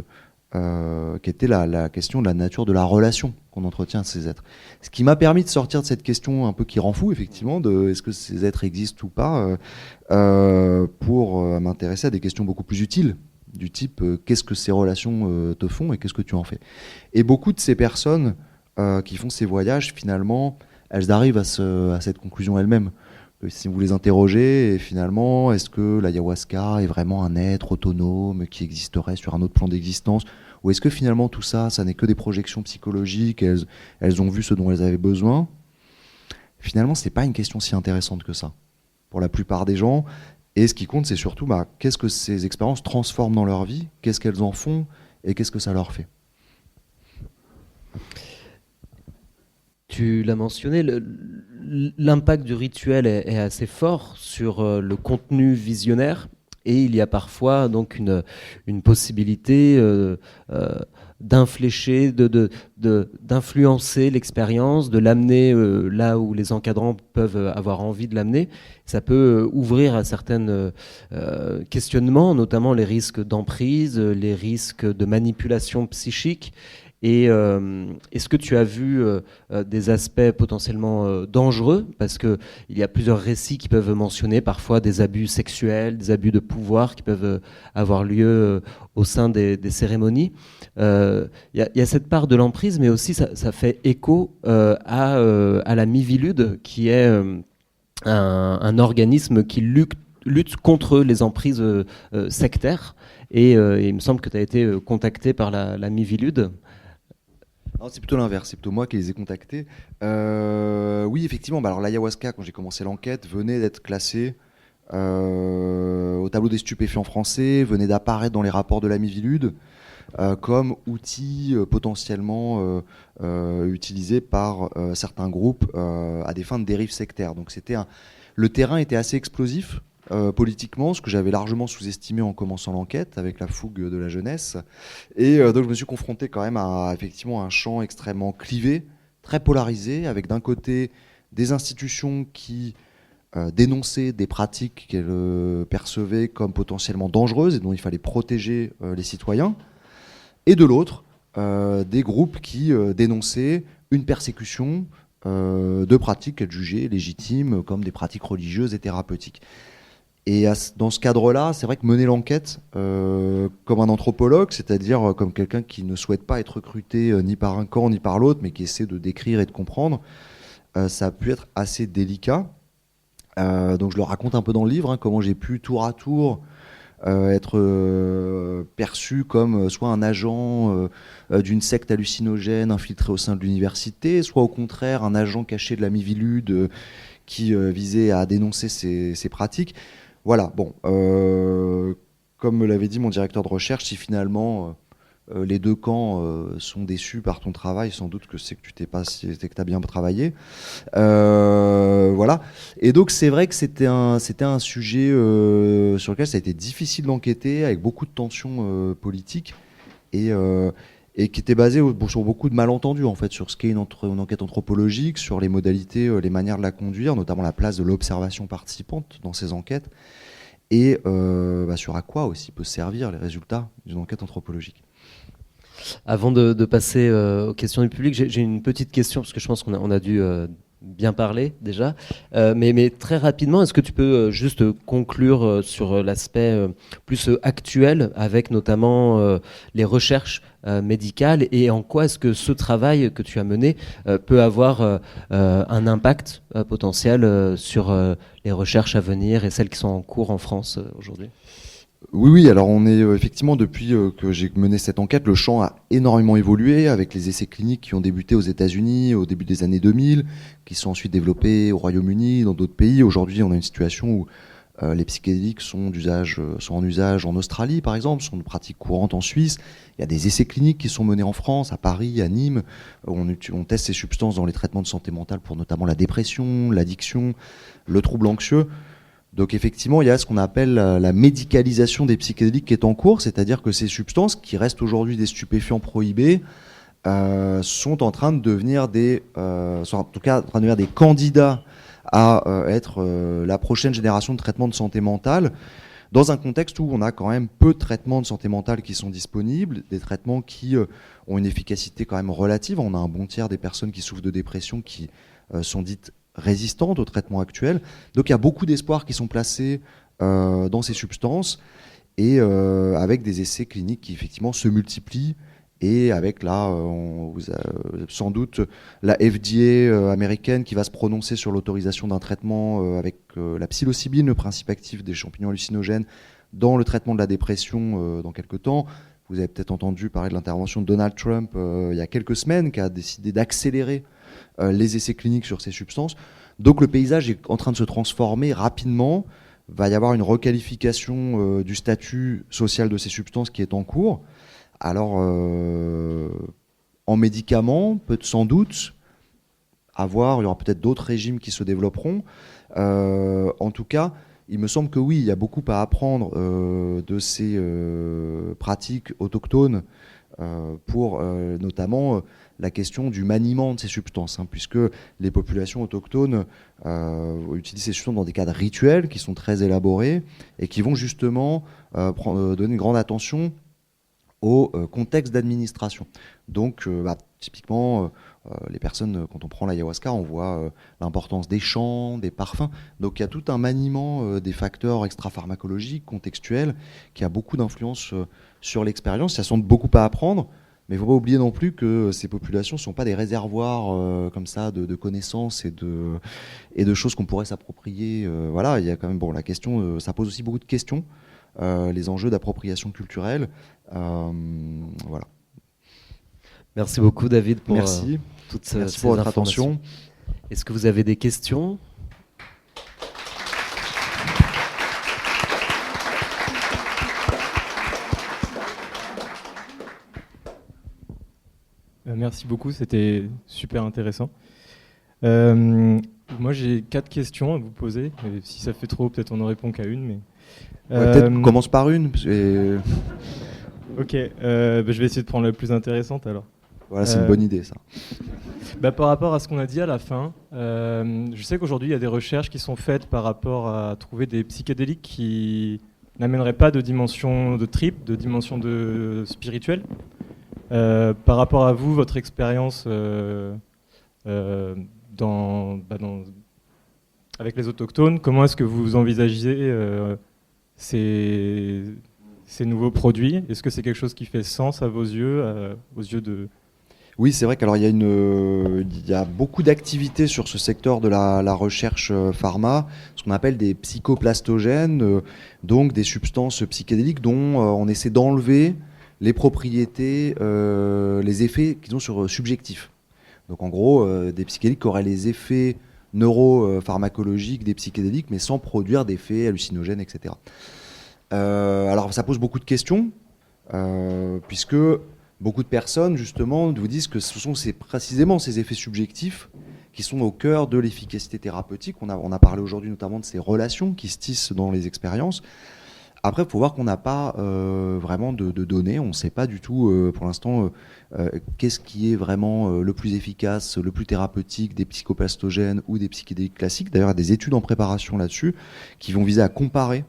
qui était la question de la nature de la relation qu'on entretient à ces êtres. Ce qui m'a permis de sortir de cette question un peu qui rend fou, effectivement, de est-ce que ces êtres existent ou pas, pour m'intéresser à des questions beaucoup plus utiles, du type qu'est-ce que ces relations te font et qu'est-ce que tu en fais. Et beaucoup de ces personnes qui font ces voyages, finalement, elles arrivent à cette conclusion elles-mêmes. Si vous les interrogez, et finalement, est-ce que l'ayahuasca est vraiment un être autonome qui existerait sur un autre plan d'existence, ou est-ce que finalement tout ça, ça n'est que des projections psychologiques, elles ont vu ce dont elles avaient besoin? Finalement, c'est pas une question si intéressante que ça, pour la plupart des gens. Et ce qui compte, c'est surtout qu'est-ce que ces expériences transforment dans leur vie, qu'est-ce qu'elles en font, et qu'est-ce que ça leur fait. Tu l'as mentionné, l'impact du rituel est assez fort sur le contenu visionnaire, et il y a parfois donc une possibilité d'inflécher, d'influencer l'expérience, de l'amener là où les encadrants peuvent avoir envie de l'amener. Ça peut ouvrir à certains questionnements, notamment les risques d'emprise, les risques de manipulation psychique. Et est-ce que tu as vu des aspects potentiellement dangereux? Parce qu'il y a plusieurs récits qui peuvent mentionner parfois des abus sexuels, des abus de pouvoir qui peuvent avoir lieu au sein des cérémonies. Il y a cette part de l'emprise, mais aussi ça fait écho à la Miviludes, qui est un organisme qui lutte contre les emprises sectaires. Et il me semble que tu as été contacté par la Miviludes. Non, c'est plutôt l'inverse, c'est plutôt moi qui les ai contactés. Oui, effectivement, alors l'ayahuasca, quand j'ai commencé l'enquête, venait d'être classé au tableau des stupéfiants français, venait d'apparaître dans les rapports de la Miviludes comme outil potentiellement utilisé par certains groupes à des fins de dérive sectaire. Donc le terrain était assez explosif. Politiquement, ce que j'avais largement sous-estimé en commençant l'enquête avec la fougue de la jeunesse. Et donc je me suis confronté quand même à effectivement un champ extrêmement clivé, très polarisé, avec d'un côté des institutions qui dénoncer des pratiques qu'elle percevait comme potentiellement dangereuses et dont il fallait protéger les citoyens, et de l'autre, des groupes qui dénonçaient une persécution de pratiques qu'elle jugeait légitimes comme des pratiques religieuses et thérapeutiques. Et dans ce cadre-là, c'est vrai que mener l'enquête comme un anthropologue, c'est-à-dire comme quelqu'un qui ne souhaite pas être recruté ni par un camp ni par l'autre, mais qui essaie de décrire et de comprendre, ça a pu être assez délicat. Donc je le raconte un peu dans le livre, comment j'ai pu tour à tour être perçu comme soit un agent d'une secte hallucinogène infiltré au sein de l'université, soit au contraire un agent caché de la Miviludes qui visait à dénoncer ces pratiques. Voilà, bon, comme me l'avait dit mon directeur de recherche, si finalement les deux camps sont déçus par ton travail, sans doute que c'est que tu as bien travaillé. Voilà. Et donc c'est vrai que c'était un sujet sur lequel ça a été difficile d'enquêter, avec beaucoup de tensions politiques et qui était basé sur beaucoup de malentendus en fait, sur ce qu'est une enquête anthropologique, sur les modalités, les manières de la conduire, notamment la place de l'observation participante dans ces enquêtes, et sur à quoi aussi peut servir les résultats d'une enquête anthropologique. Avant de passer aux questions du public, j'ai une petite question, parce que je pense qu'on a dû bien parler déjà. Mais très rapidement, est-ce que tu peux juste conclure sur l'aspect plus actuel, avec notamment les recherches médicales, et en quoi est-ce que ce travail que tu as mené peut avoir un impact potentiel sur les recherches à venir et celles qui sont en cours en France aujourd'hui ? Oui, alors on est effectivement, depuis que j'ai mené cette enquête, le champ a énormément évolué avec les essais cliniques qui ont débuté aux États-Unis au début des années 2000, qui sont ensuite développés au Royaume-Uni, dans d'autres pays. Aujourd'hui, on a une situation où les psychédéliques sont en usage en Australie, par exemple, sont de pratique courante en Suisse. Il y a des essais cliniques qui sont menés en France, à Paris, à Nîmes. On teste ces substances dans les traitements de santé mentale pour notamment la dépression, l'addiction, le trouble anxieux. Donc effectivement, il y a ce qu'on appelle la médicalisation des psychédéliques qui est en cours, c'est-à-dire que ces substances, qui restent aujourd'hui des stupéfiants prohibés, sont en train de devenir des candidats à être la prochaine génération de traitements de santé mentale, dans un contexte où on a quand même peu de traitements de santé mentale qui sont disponibles, des traitements qui ont une efficacité quand même relative. On a un bon tiers des personnes qui souffrent de dépression qui sont dites résistantes aux traitements actuels. Donc il y a beaucoup d'espoirs qui sont placés dans ces substances, et avec des essais cliniques qui effectivement se multiplient, et avec sans doute la FDA américaine qui va se prononcer sur l'autorisation d'un traitement avec la psilocybine, le principe actif des champignons hallucinogènes, dans le traitement de la dépression dans quelques temps. Vous avez peut-être entendu parler de l'intervention de Donald Trump il y a quelques semaines, qui a décidé d'accélérer les essais cliniques sur ces substances. Donc le paysage est en train de se transformer rapidement. Il va y avoir une requalification du statut social de ces substances qui est en cours. Alors, en médicaments, sans doute, il y aura peut-être d'autres régimes qui se développeront. En tout cas, il me semble que oui, il y a beaucoup à apprendre de ces pratiques autochtones pour notamment la question du maniement de ces substances, puisque les populations autochtones utilisent ces substances dans des cadres rituels qui sont très élaborés et qui vont justement donner une grande attention au contexte d'administration. Donc, typiquement, les personnes, quand on prend l'ayahuasca, on voit l'importance des chants, des parfums. Donc, il y a tout un maniement des facteurs extra-pharmacologiques, contextuels, qui a beaucoup d'influence sur l'expérience. Ça semble beaucoup à apprendre, mais il ne faut pas oublier non plus que ces populations ne sont pas des réservoirs comme ça de connaissances et de choses qu'on pourrait s'approprier. Voilà, il y a quand même la question, ça pose aussi beaucoup de questions. Les enjeux d'appropriation culturelle. Voilà. Merci beaucoup, David, pour Merci Merci pour votre attention. Est-ce que vous avez des questions ? Merci beaucoup, c'était super intéressant. Moi, j'ai 4 questions à vous poser. Et si ça fait trop, peut-être on n'en répond qu'à une. Mais peut-être qu'on commence par une. Ok, je vais essayer de prendre la plus intéressante alors. Voilà, c'est une bonne idée, ça. Par rapport à ce qu'on a dit à la fin, je sais qu'aujourd'hui, il y a des recherches qui sont faites par rapport à trouver des psychédéliques qui n'amèneraient pas de dimension de trip, de dimension de spirituelle. Par rapport à vous, votre expérience avec les autochtones, comment est-ce que vous envisagez ces nouveaux produits? Est-ce que c'est quelque chose qui fait sens à vos yeux de... Oui, c'est vrai qu'alors il y a beaucoup d'activités sur ce secteur de la recherche pharma, ce qu'on appelle des psychoplastogènes, donc des substances psychédéliques dont on essaie d'enlever les propriétés, les effets qu'ils ont sur subjectifs. Donc en gros, des psychédéliques qui auraient les effets neuropharmacologiques des psychédéliques, mais sans produire d'effets hallucinogènes, etc. Alors ça pose beaucoup de questions, puisque beaucoup de personnes, justement, vous disent que ce sont précisément ces effets subjectifs qui sont au cœur de l'efficacité thérapeutique. On a parlé aujourd'hui notamment de ces relations qui se tissent dans les expériences. Après, il faut voir qu'on n'a pas vraiment de données. On ne sait pas du tout, pour l'instant, qu'est-ce qui est vraiment le plus efficace, le plus thérapeutique des psychoplastogènes ou des psychédéliques classiques. D'ailleurs, il y a des études en préparation là-dessus qui vont viser à comparer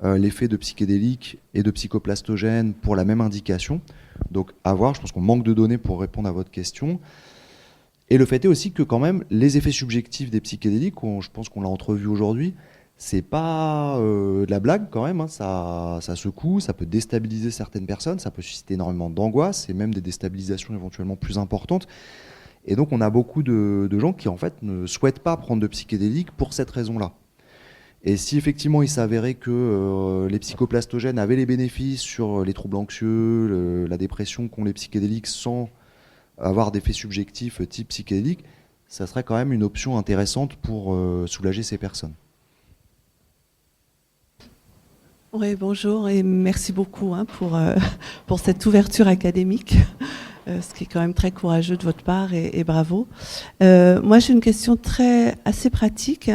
l'effet de psychédéliques et de psychoplastogènes pour la même indication. Donc à voir, je pense qu'on manque de données pour répondre à votre question. Et le fait est aussi que quand même, les effets subjectifs des psychédéliques, je pense qu'on l'a entrevu aujourd'hui, c'est pas de la blague quand même, hein. Ça secoue, ça peut déstabiliser certaines personnes, ça peut susciter énormément d'angoisse et même des déstabilisations éventuellement plus importantes. Et donc on a beaucoup de gens qui en fait ne souhaitent pas prendre de psychédéliques pour cette raison-là. Et si effectivement il s'avérait que les psychoplastogènes avaient les bénéfices sur les troubles anxieux, la dépression qu'ont les psychédéliques sans avoir d'effets subjectifs type psychédélique, ça serait quand même une option intéressante pour soulager ces personnes. Oui, bonjour et merci beaucoup pour cette ouverture académique, ce qui est quand même très courageux de votre part et bravo. Moi j'ai une question assez pratique.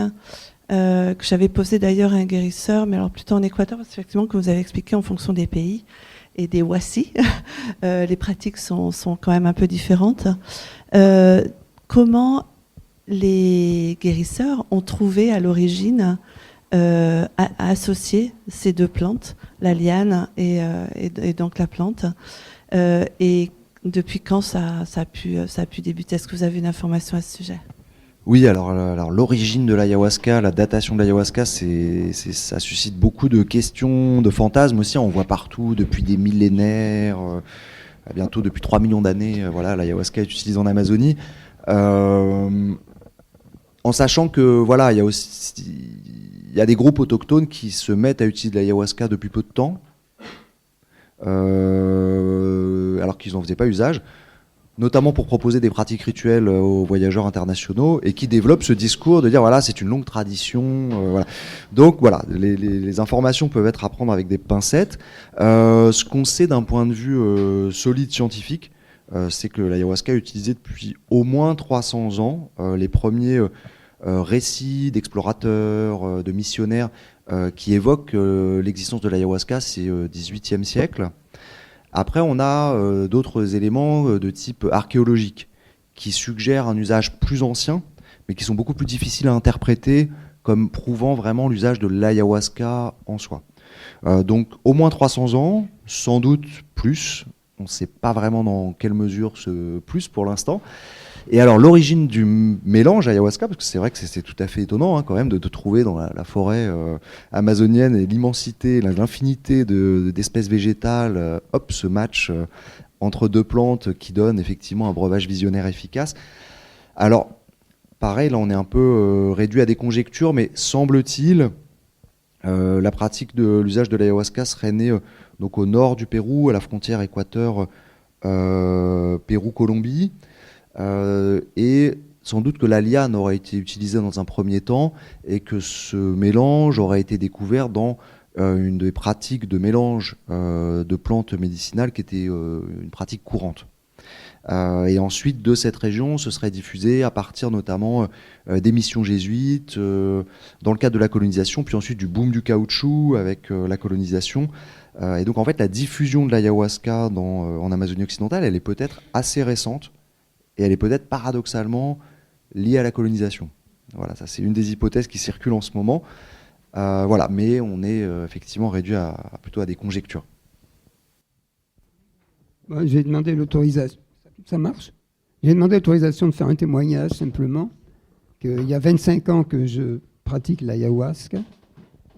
Que j'avais posé d'ailleurs à un guérisseur, mais alors plutôt en Équateur, parce qu'effectivement, que vous avez expliqué en fonction des pays et des WASI, les pratiques sont quand même un peu différentes. Comment les guérisseurs ont trouvé à l'origine à associer ces deux plantes, la liane et donc la plante, et depuis quand ça a pu débuter? Est-ce que vous avez une information à ce sujet? Oui, alors l'origine de l'ayahuasca, la datation de l'ayahuasca, ça suscite beaucoup de questions, de fantasmes aussi. On voit partout depuis des millénaires, bientôt depuis 3 millions d'années, voilà, l'ayahuasca est utilisée en Amazonie. En sachant que voilà, il y a des groupes autochtones qui se mettent à utiliser de l'ayahuasca depuis peu de temps, alors qu'ils n'en faisaient pas usage, notamment pour proposer des pratiques rituelles aux voyageurs internationaux, et qui développent ce discours de dire voilà, c'est une longue tradition. Voilà. Donc voilà, les informations peuvent être à prendre avec des pincettes. Ce qu'on sait d'un point de vue solide scientifique, c'est que l'ayahuasca est utilisée depuis au moins 300 ans. Les premiers récits d'explorateurs, de missionnaires qui évoquent l'existence de l'ayahuasca, c'est au XVIIIe siècle. Après, on a d'autres éléments de type archéologique qui suggèrent un usage plus ancien, mais qui sont beaucoup plus difficiles à interpréter comme prouvant vraiment l'usage de l'ayahuasca en soi. Donc au moins 300 ans, sans doute plus. On ne sait pas vraiment dans quelle mesure ce plus pour l'instant. Et alors l'origine du mélange ayahuasca, parce que c'est vrai que c'est tout à fait étonnant quand même de trouver dans la forêt amazonienne et l'immensité, l'infinité d'espèces végétales, ce match entre deux plantes qui donne effectivement un breuvage visionnaire efficace. Alors pareil, là on est un peu réduit à des conjectures, mais semble-t-il la pratique de l'usage de l'ayahuasca serait née donc au nord du Pérou, à la frontière Équateur Pérou-Colombie. Et sans doute que la liane aurait été utilisée dans un premier temps et que ce mélange aurait été découvert dans une des pratiques de mélange de plantes médicinales qui était une pratique courante. Et ensuite, de cette région, ce serait diffusé à partir notamment des missions jésuites, dans le cadre de la colonisation, puis ensuite du boom du caoutchouc avec la colonisation. Et donc, en fait, la diffusion de l'ayahuasca en Amazonie occidentale, elle est peut-être assez récente, et elle est peut-être paradoxalement liée à la colonisation. Voilà, ça c'est une des hypothèses qui circulent en ce moment. Voilà, mais on est effectivement réduit plutôt à des conjectures. Bon, j'ai demandé l'autorisation. Ça marche ? J'ai demandé l'autorisation de faire un témoignage simplement. Il y a 25 ans que je pratique l'ayahuasca,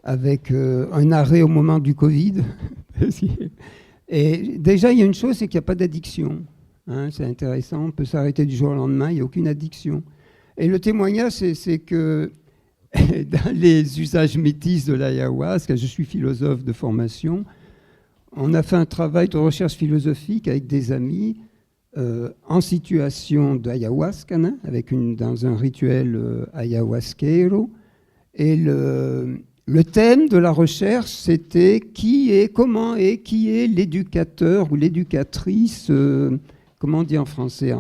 avec un arrêt au moment du Covid. Et déjà, il y a une chose, c'est qu'il n'y a pas d'addiction. Hein, c'est intéressant, on peut s'arrêter du jour au lendemain, il n'y a aucune addiction. Et le témoignage, c'est que dans les usages métis de l'ayahuasca, je suis philosophe de formation, on a fait un travail de recherche philosophique avec des amis en situation d'ayahuasca, hein, dans un rituel ayahuasquero. Et le thème de la recherche, c'était qui est l'éducateur ou l'éducatrice, comment on dit en français,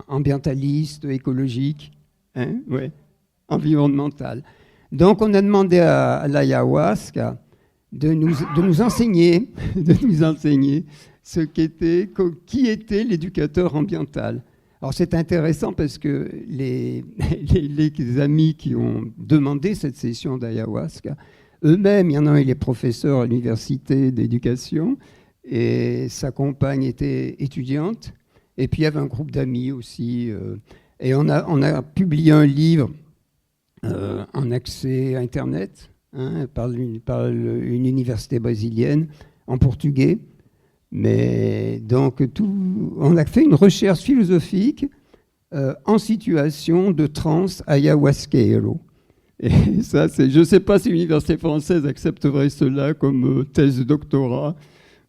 ambientaliste, écologique, hein, ouais, environnemental. Donc on a demandé à l'ayahuasca de nous enseigner qui était l'éducateur ambiental. Alors c'est intéressant parce que les amis qui ont demandé cette session d'ayahuasca, eux-mêmes, il y en a un, il est professeur à l'université d'éducation et sa compagne était étudiante. Et puis il y avait un groupe d'amis aussi. Et on a publié un livre en accès à Internet, hein, par une université brésilienne en portugais. Mais donc, on a fait une recherche philosophique en situation de trance ayahuasquero. Et ça, je ne sais pas si l'université française accepterait cela comme thèse de doctorat.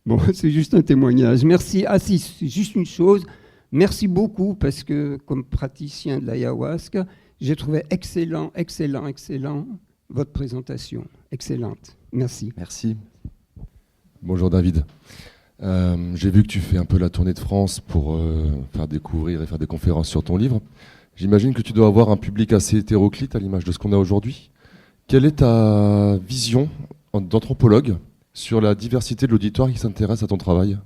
Bon, c'est juste un témoignage. Merci. Ah si, c'est juste une chose. Merci beaucoup parce que, comme praticien de l'ayahuasca, j'ai trouvé excellent votre présentation. Excellente. Merci. Merci. Bonjour David. J'ai vu que tu fais un peu la tournée de France pour faire découvrir et faire des conférences sur ton livre. J'imagine que tu dois avoir un public assez hétéroclite à l'image de ce qu'on a aujourd'hui. Quelle est ta vision d'anthropologue sur la diversité de l'auditoire qui s'intéresse à ton travail ?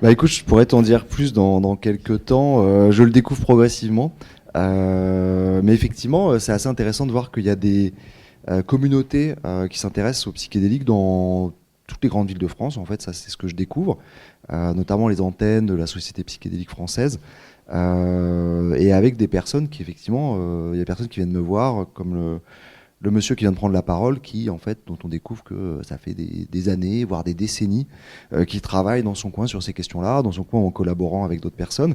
Bah écoute, je pourrais t'en dire plus dans quelques temps. Je le découvre progressivement. Mais effectivement, c'est assez intéressant de voir qu'il y a des communautés qui s'intéressent aux psychédéliques dans toutes les grandes villes de France. En fait, ça c'est ce que je découvre, notamment les antennes de la Société psychédélique française. Et avec des personnes qui, effectivement, il y a des personnes qui viennent me voir, comme le monsieur qui vient de prendre la parole, dont on découvre que ça fait des années, voire des décennies, qui travaille dans son coin sur ces questions-là, dans son coin en collaborant avec d'autres personnes.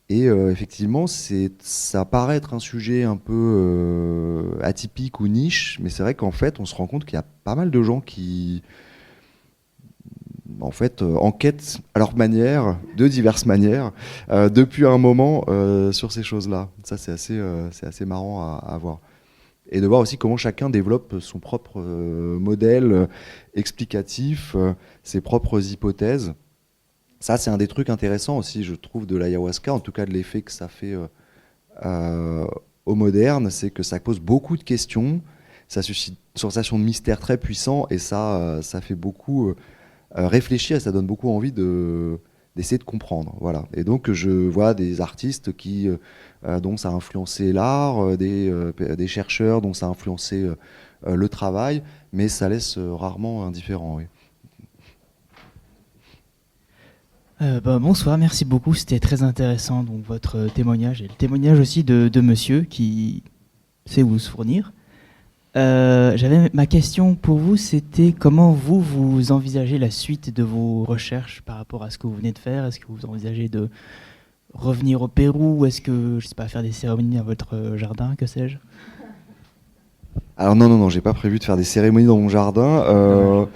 Et effectivement, ça paraît être un sujet un peu atypique ou niche, mais c'est vrai qu'en fait, on se rend compte qu'il y a pas mal de gens qui enquêtent à leur manière, de diverses manières, depuis un moment sur ces choses-là. Ça, c'est assez marrant à voir. Et de voir aussi comment chacun développe son propre modèle explicatif, ses propres hypothèses. Ça, c'est un des trucs intéressants aussi, je trouve, de l'ayahuasca, en tout cas de l'effet que ça fait au moderne, c'est que ça pose beaucoup de questions, ça suscite une sensation de mystère très puissant, et ça fait beaucoup réfléchir, et ça donne beaucoup envie d'essayer de comprendre. Voilà. Et donc, je vois des artistes dont ça a influencé l'art, des chercheurs dont ça a influencé le travail, mais ça laisse rarement indifférent. Oui. Bonsoir, merci beaucoup, c'était très intéressant donc votre témoignage et le témoignage aussi de monsieur qui sait où se fournir. Ma question pour vous, c'était comment vous envisagez la suite de vos recherches par rapport à ce que vous venez de faire. Est-ce que vous envisagez de revenir au Pérou? Est-ce que, je sais pas, faire des cérémonies dans votre jardin, que sais-je? Alors non, j'ai pas prévu de faire des cérémonies dans mon jardin.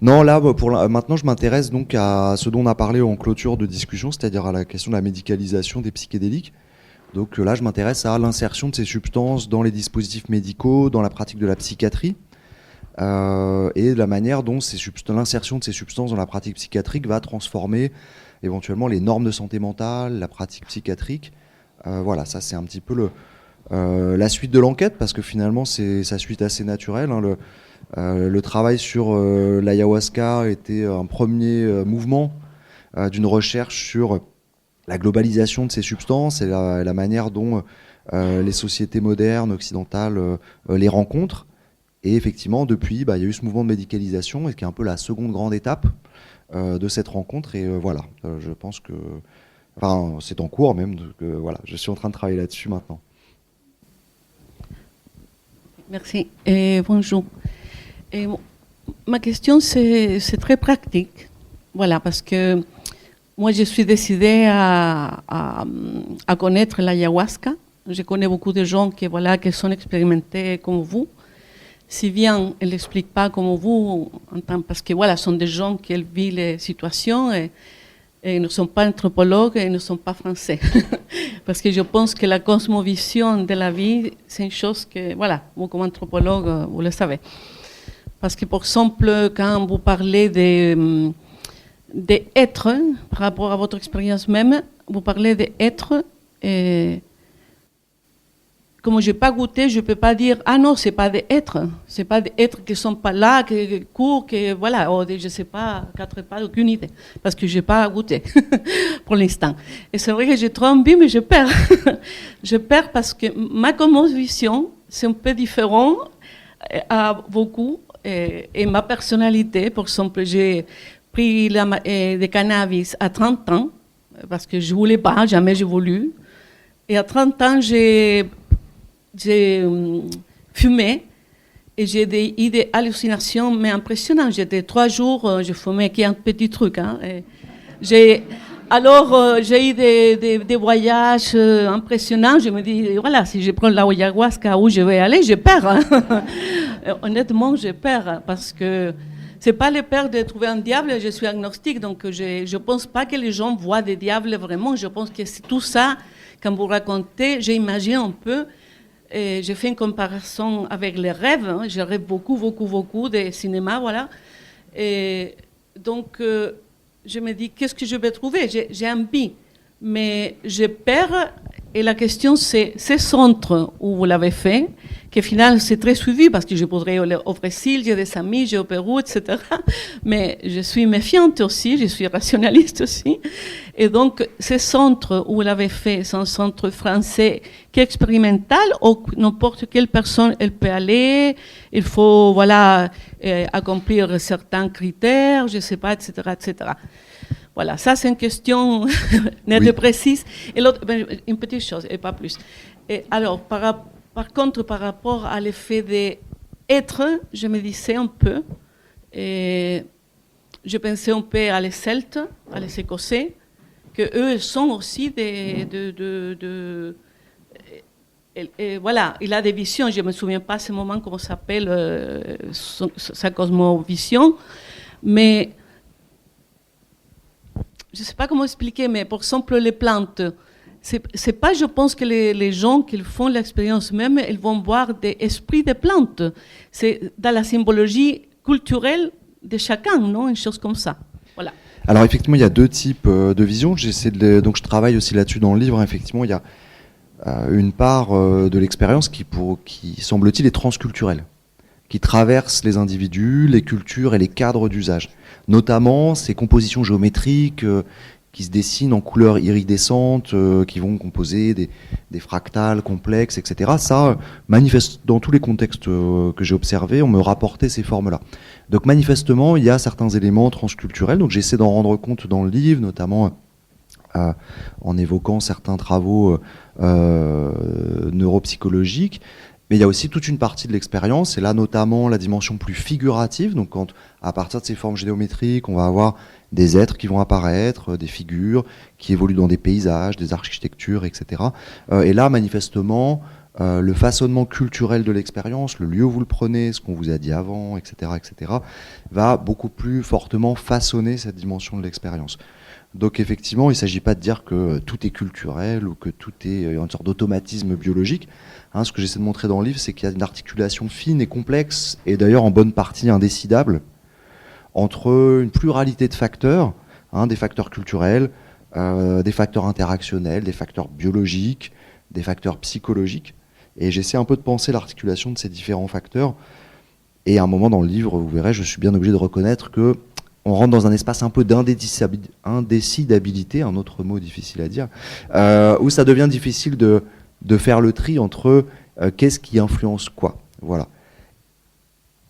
Non, là, maintenant, je m'intéresse donc à ce dont on a parlé en clôture de discussion, c'est-à-dire à la question de la médicalisation des psychédéliques. Donc là, je m'intéresse à l'insertion de ces substances dans les dispositifs médicaux, dans la pratique de la psychiatrie. et de la manière dont l'insertion de ces substances dans la pratique psychiatrique va transformer éventuellement les normes de santé mentale, la pratique psychiatrique. Voilà, ça c'est un petit peu la suite de l'enquête, parce que finalement c'est sa suite assez naturelle, hein. Le travail sur l'ayahuasca était un premier mouvement d'une recherche sur la globalisation de ces substances et la manière dont les sociétés modernes, occidentales, les rencontrent. Et effectivement, depuis, il y a eu ce mouvement de médicalisation, qui est un peu la seconde grande étape de cette rencontre. Et voilà, je pense que... Enfin, c'est en cours même, donc, voilà, je suis en train de travailler là-dessus maintenant. Merci. Bonjour. Ma question, c'est très pratique. Voilà, parce que moi, je suis décidée à connaître l'ayahuasca. Je connais beaucoup de gens qui sont expérimentés comme vous. Si bien, elle n'explique pas comme vous, parce que ce sont des gens qui vivent les situations et ne sont pas anthropologues et ne sont pas français. Parce que je pense que la cosmovision de la vie, c'est une chose que, vous comme anthropologue, vous le savez. Parce que, par exemple, quand vous parlez d'être, par rapport à votre expérience même, vous parlez d'être, et comme je n'ai pas goûté, je ne peux pas dire « Ah non, ce n'est pas des êtres. Ce n'est pas des êtres qui ne sont pas là, qui courent, je ne sais pas, 4 pas, aucune idée. » Parce que je n'ai pas goûté pour l'instant. Et c'est vrai que j'ai trop envie, mais je perds. Je perds parce que ma cosmovision, c'est un peu différent à beaucoup. Et ma personnalité, par exemple, j'ai pris des cannabis à 30 ans, parce que je ne voulais pas, jamais j'ai voulu. Et à 30 ans, j'ai fumé et j'ai eu des hallucinations mais impressionnantes. J'étais 3 jours, je fumais qu'un petit truc. Hein, j'ai eu des voyages impressionnants. Je me dis, voilà, si je prends la ayahuasca, où je vais aller, je perds. Hein. Honnêtement, je perds parce que c'est pas le peur de trouver un diable. Je suis agnostique, donc je pense pas que les gens voient des diables vraiment. Je pense que c'est tout ça, quand vous racontez, j'imagine un peu. Et j'ai fait une comparaison avec les rêves. Hein. Je rêve beaucoup de cinéma, voilà. Et donc, je me dis, qu'est-ce que je vais trouver? J'ai envie, mais je perds. Et la question, c'est ces centres où vous l'avez fait, qui finalement, c'est très suivi, parce que je pourrais au Brésil, j'ai des amis, j'ai au Pérou, etc. Mais je suis méfiante aussi, je suis rationaliste aussi. Et donc, ces centres où vous l'avez fait, c'est un centre français qui est expérimental, ou n'importe quelle personne, elle peut aller, il faut, accomplir certains critères, je ne sais pas, etc., etc. Voilà, ça c'est une question nette et précise. Et l'autre, une petite chose, et pas plus. Et alors, par contre, par rapport à l'effet d'être, je me disais un peu, et je pensais un peu à les Celtes, à les Écossais, qu'eux sont aussi voilà, il a des visions, je ne me souviens pas à ce moment comment s'appelle sa cosmovision, mais je ne sais pas comment expliquer, mais par exemple, les plantes, c'est pas, je pense, que les gens qui font l'expérience même, ils vont voir des esprits de plantes. C'est dans la symbologie culturelle de chacun, non? Une chose comme ça. Voilà. Alors, effectivement, il y a 2 types de visions. Donc, je travaille aussi là-dessus dans le livre. Effectivement, il y a une part de l'expérience qui semble-t-il, est transculturelle, qui traverse les individus, les cultures et les cadres d'usage. Notamment ces compositions géométriques qui se dessinent en couleurs iridescentes, qui vont composer des fractales complexes, etc. Ça, manifeste, dans tous les contextes que j'ai observés, on me rapportait ces formes-là. Donc manifestement, il y a certains éléments transculturels, donc j'essaie d'en rendre compte dans le livre, notamment en évoquant certains travaux neuropsychologiques. Mais il y a aussi toute une partie de l'expérience, et là notamment la dimension plus figurative, donc quand à partir de ces formes géométriques, on va avoir des êtres qui vont apparaître, des figures qui évoluent dans des paysages, des architectures, etc. Et là, manifestement, le façonnement culturel de l'expérience, le lieu où vous le prenez, ce qu'on vous a dit avant, etc., va beaucoup plus fortement façonner cette dimension de l'expérience. Donc effectivement, il ne s'agit pas de dire que tout est culturel ou que tout est une sorte d'automatisme biologique. Ce que j'essaie de montrer dans le livre, c'est qu'il y a une articulation fine et complexe, et d'ailleurs en bonne partie indécidable, entre une pluralité de facteurs, des facteurs culturels, des facteurs interactionnels, des facteurs biologiques, des facteurs psychologiques. Et j'essaie un peu de penser l'articulation de ces différents facteurs. Et à un moment dans le livre, vous verrez, je suis bien obligé de reconnaître que on rentre dans un espace un peu d'indécidabilité, un autre mot difficile à dire, où ça devient difficile de faire le tri entre qu'est-ce qui influence quoi. Voilà.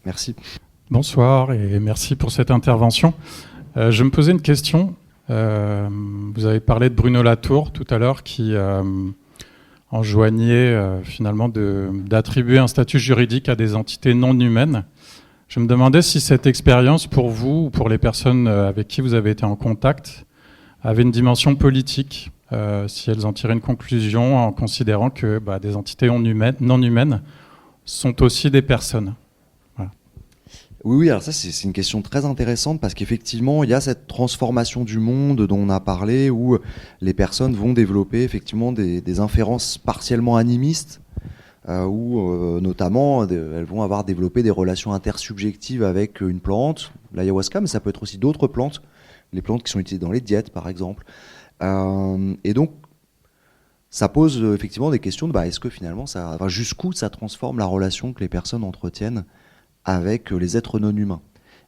Merci. Bonsoir et merci pour cette intervention. Je me posais une question. Vous avez parlé de Bruno Latour tout à l'heure qui enjoignait finalement d'attribuer un statut juridique à des entités non humaines. Je me demandais si cette expérience, pour vous ou pour les personnes avec qui vous avez été en contact, avait une dimension politique, si elles en tiraient une conclusion en considérant que des entités non humaines sont aussi des personnes. Voilà. Oui, alors ça c'est une question très intéressante parce qu'effectivement il y a cette transformation du monde dont on a parlé où les personnes vont développer effectivement des inférences partiellement animistes, où notamment elles vont avoir développé des relations intersubjectives avec une plante, l'ayahuasca, mais ça peut être aussi d'autres plantes, les plantes qui sont utilisées dans les diètes par exemple. Et donc ça pose effectivement des questions de est-ce que finalement jusqu'où ça transforme la relation que les personnes entretiennent avec les êtres non humains.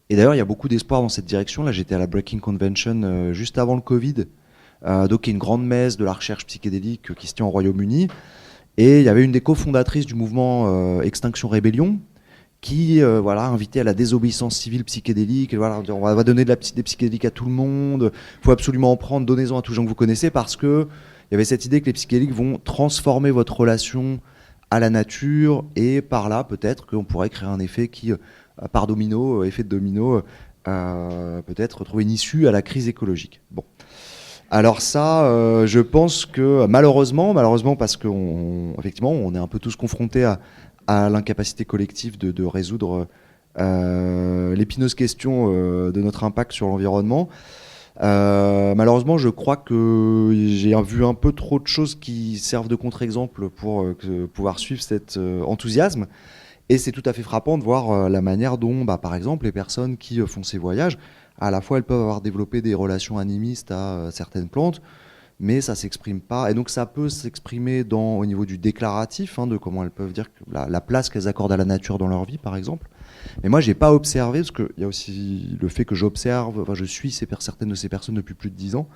Et d'ailleurs il y a beaucoup d'espoir dans cette direction. Là j'étais à la Breaking Convention juste avant le Covid, donc il y a une grande messe de la recherche psychédélique qui se tient au Royaume-Uni. Et il y avait une des cofondatrices du mouvement Extinction Rébellion qui invitait à la désobéissance civile psychédélique. Voilà, on va donner des psychédéliques à tout le monde, il faut absolument en prendre, donnez-en à tous les gens que vous connaissez, parce qu'il y avait cette idée que les psychédéliques vont transformer votre relation à la nature, et par là peut-être qu'on pourrait créer un effet qui, par domino, effet de domino, peut-être trouver une issue à la crise écologique. Bon. Alors ça, je pense que malheureusement parce qu'effectivement on est un peu tous confrontés à l'incapacité collective de résoudre l'épineuse question de notre impact sur l'environnement. Malheureusement, je crois que j'ai vu un peu trop de choses qui servent de contre-exemple pour pouvoir suivre cet enthousiasme. Et c'est tout à fait frappant de voir la manière dont, par exemple, les personnes qui font ces voyages, à la fois elles peuvent avoir développé des relations animistes à certaines plantes, mais ça s'exprime pas. Et donc ça peut s'exprimer au niveau du déclaratif, de comment elles peuvent dire que la place qu'elles accordent à la nature dans leur vie, par exemple. Mais moi, j'ai pas observé, parce qu'il y a aussi le fait que j'observe, je suis certaines de ces personnes depuis plus de 10 ans,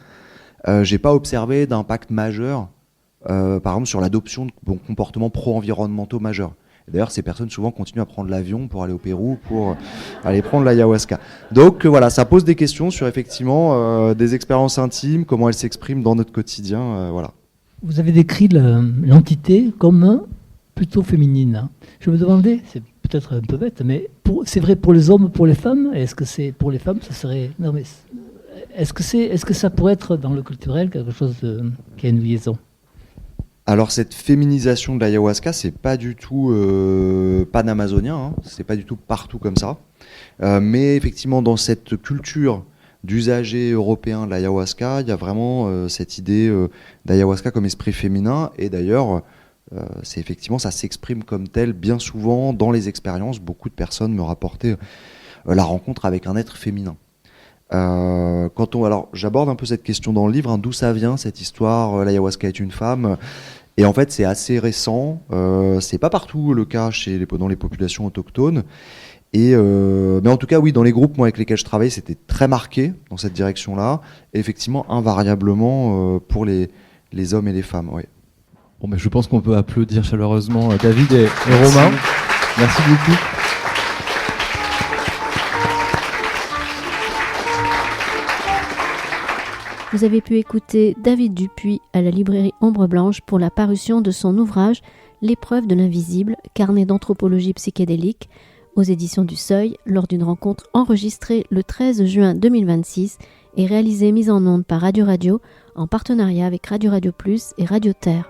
j'ai pas observé d'impact majeur, par exemple, sur l'adoption de comportements pro-environnementaux majeurs. D'ailleurs, ces personnes souvent continuent à prendre l'avion pour aller au Pérou, pour aller prendre l'ayahuasca. Donc voilà, ça pose des questions sur effectivement des expériences intimes, comment elles s'expriment dans notre quotidien. Voilà. Vous avez décrit l'entité comme plutôt féminine. Je me demandais, c'est peut-être un peu bête, mais c'est vrai pour les hommes, pour les femmes. Est-ce que c'est pour les femmes, ça serait non mais est-ce que ça pourrait être dans le culturel quelque chose qui a une liaison? Alors cette féminisation de l'ayahuasca, c'est pas du tout pan-amazonien, c'est pas du tout partout comme ça. Mais effectivement, dans cette culture d'usagers européens de l'ayahuasca, il y a vraiment cette idée d'ayahuasca comme esprit féminin. Et d'ailleurs, c'est effectivement, ça s'exprime comme tel bien souvent dans les expériences. Beaucoup de personnes me rapportaient la rencontre avec un être féminin. Alors j'aborde un peu cette question dans le livre, d'où ça vient cette histoire, l'ayahuasca est une femme, et en fait c'est assez récent, c'est pas partout le cas dans les populations autochtones, mais en tout cas oui, dans les groupes avec lesquels je travaille, c'était très marqué dans cette direction-là, et effectivement invariablement pour les hommes et les femmes. Oui. Bon, mais je pense qu'on peut applaudir chaleureusement David et Romain. Merci beaucoup. Vous avez pu écouter David Dupuis à la librairie Ombre Blanche pour la parution de son ouvrage L'épreuve de l'invisible, carnet d'anthropologie psychédélique, aux éditions du Seuil, lors d'une rencontre enregistrée le 13 juin 2026 et réalisée mise en onde par Radio en partenariat avec Radio Plus et Radio Terre.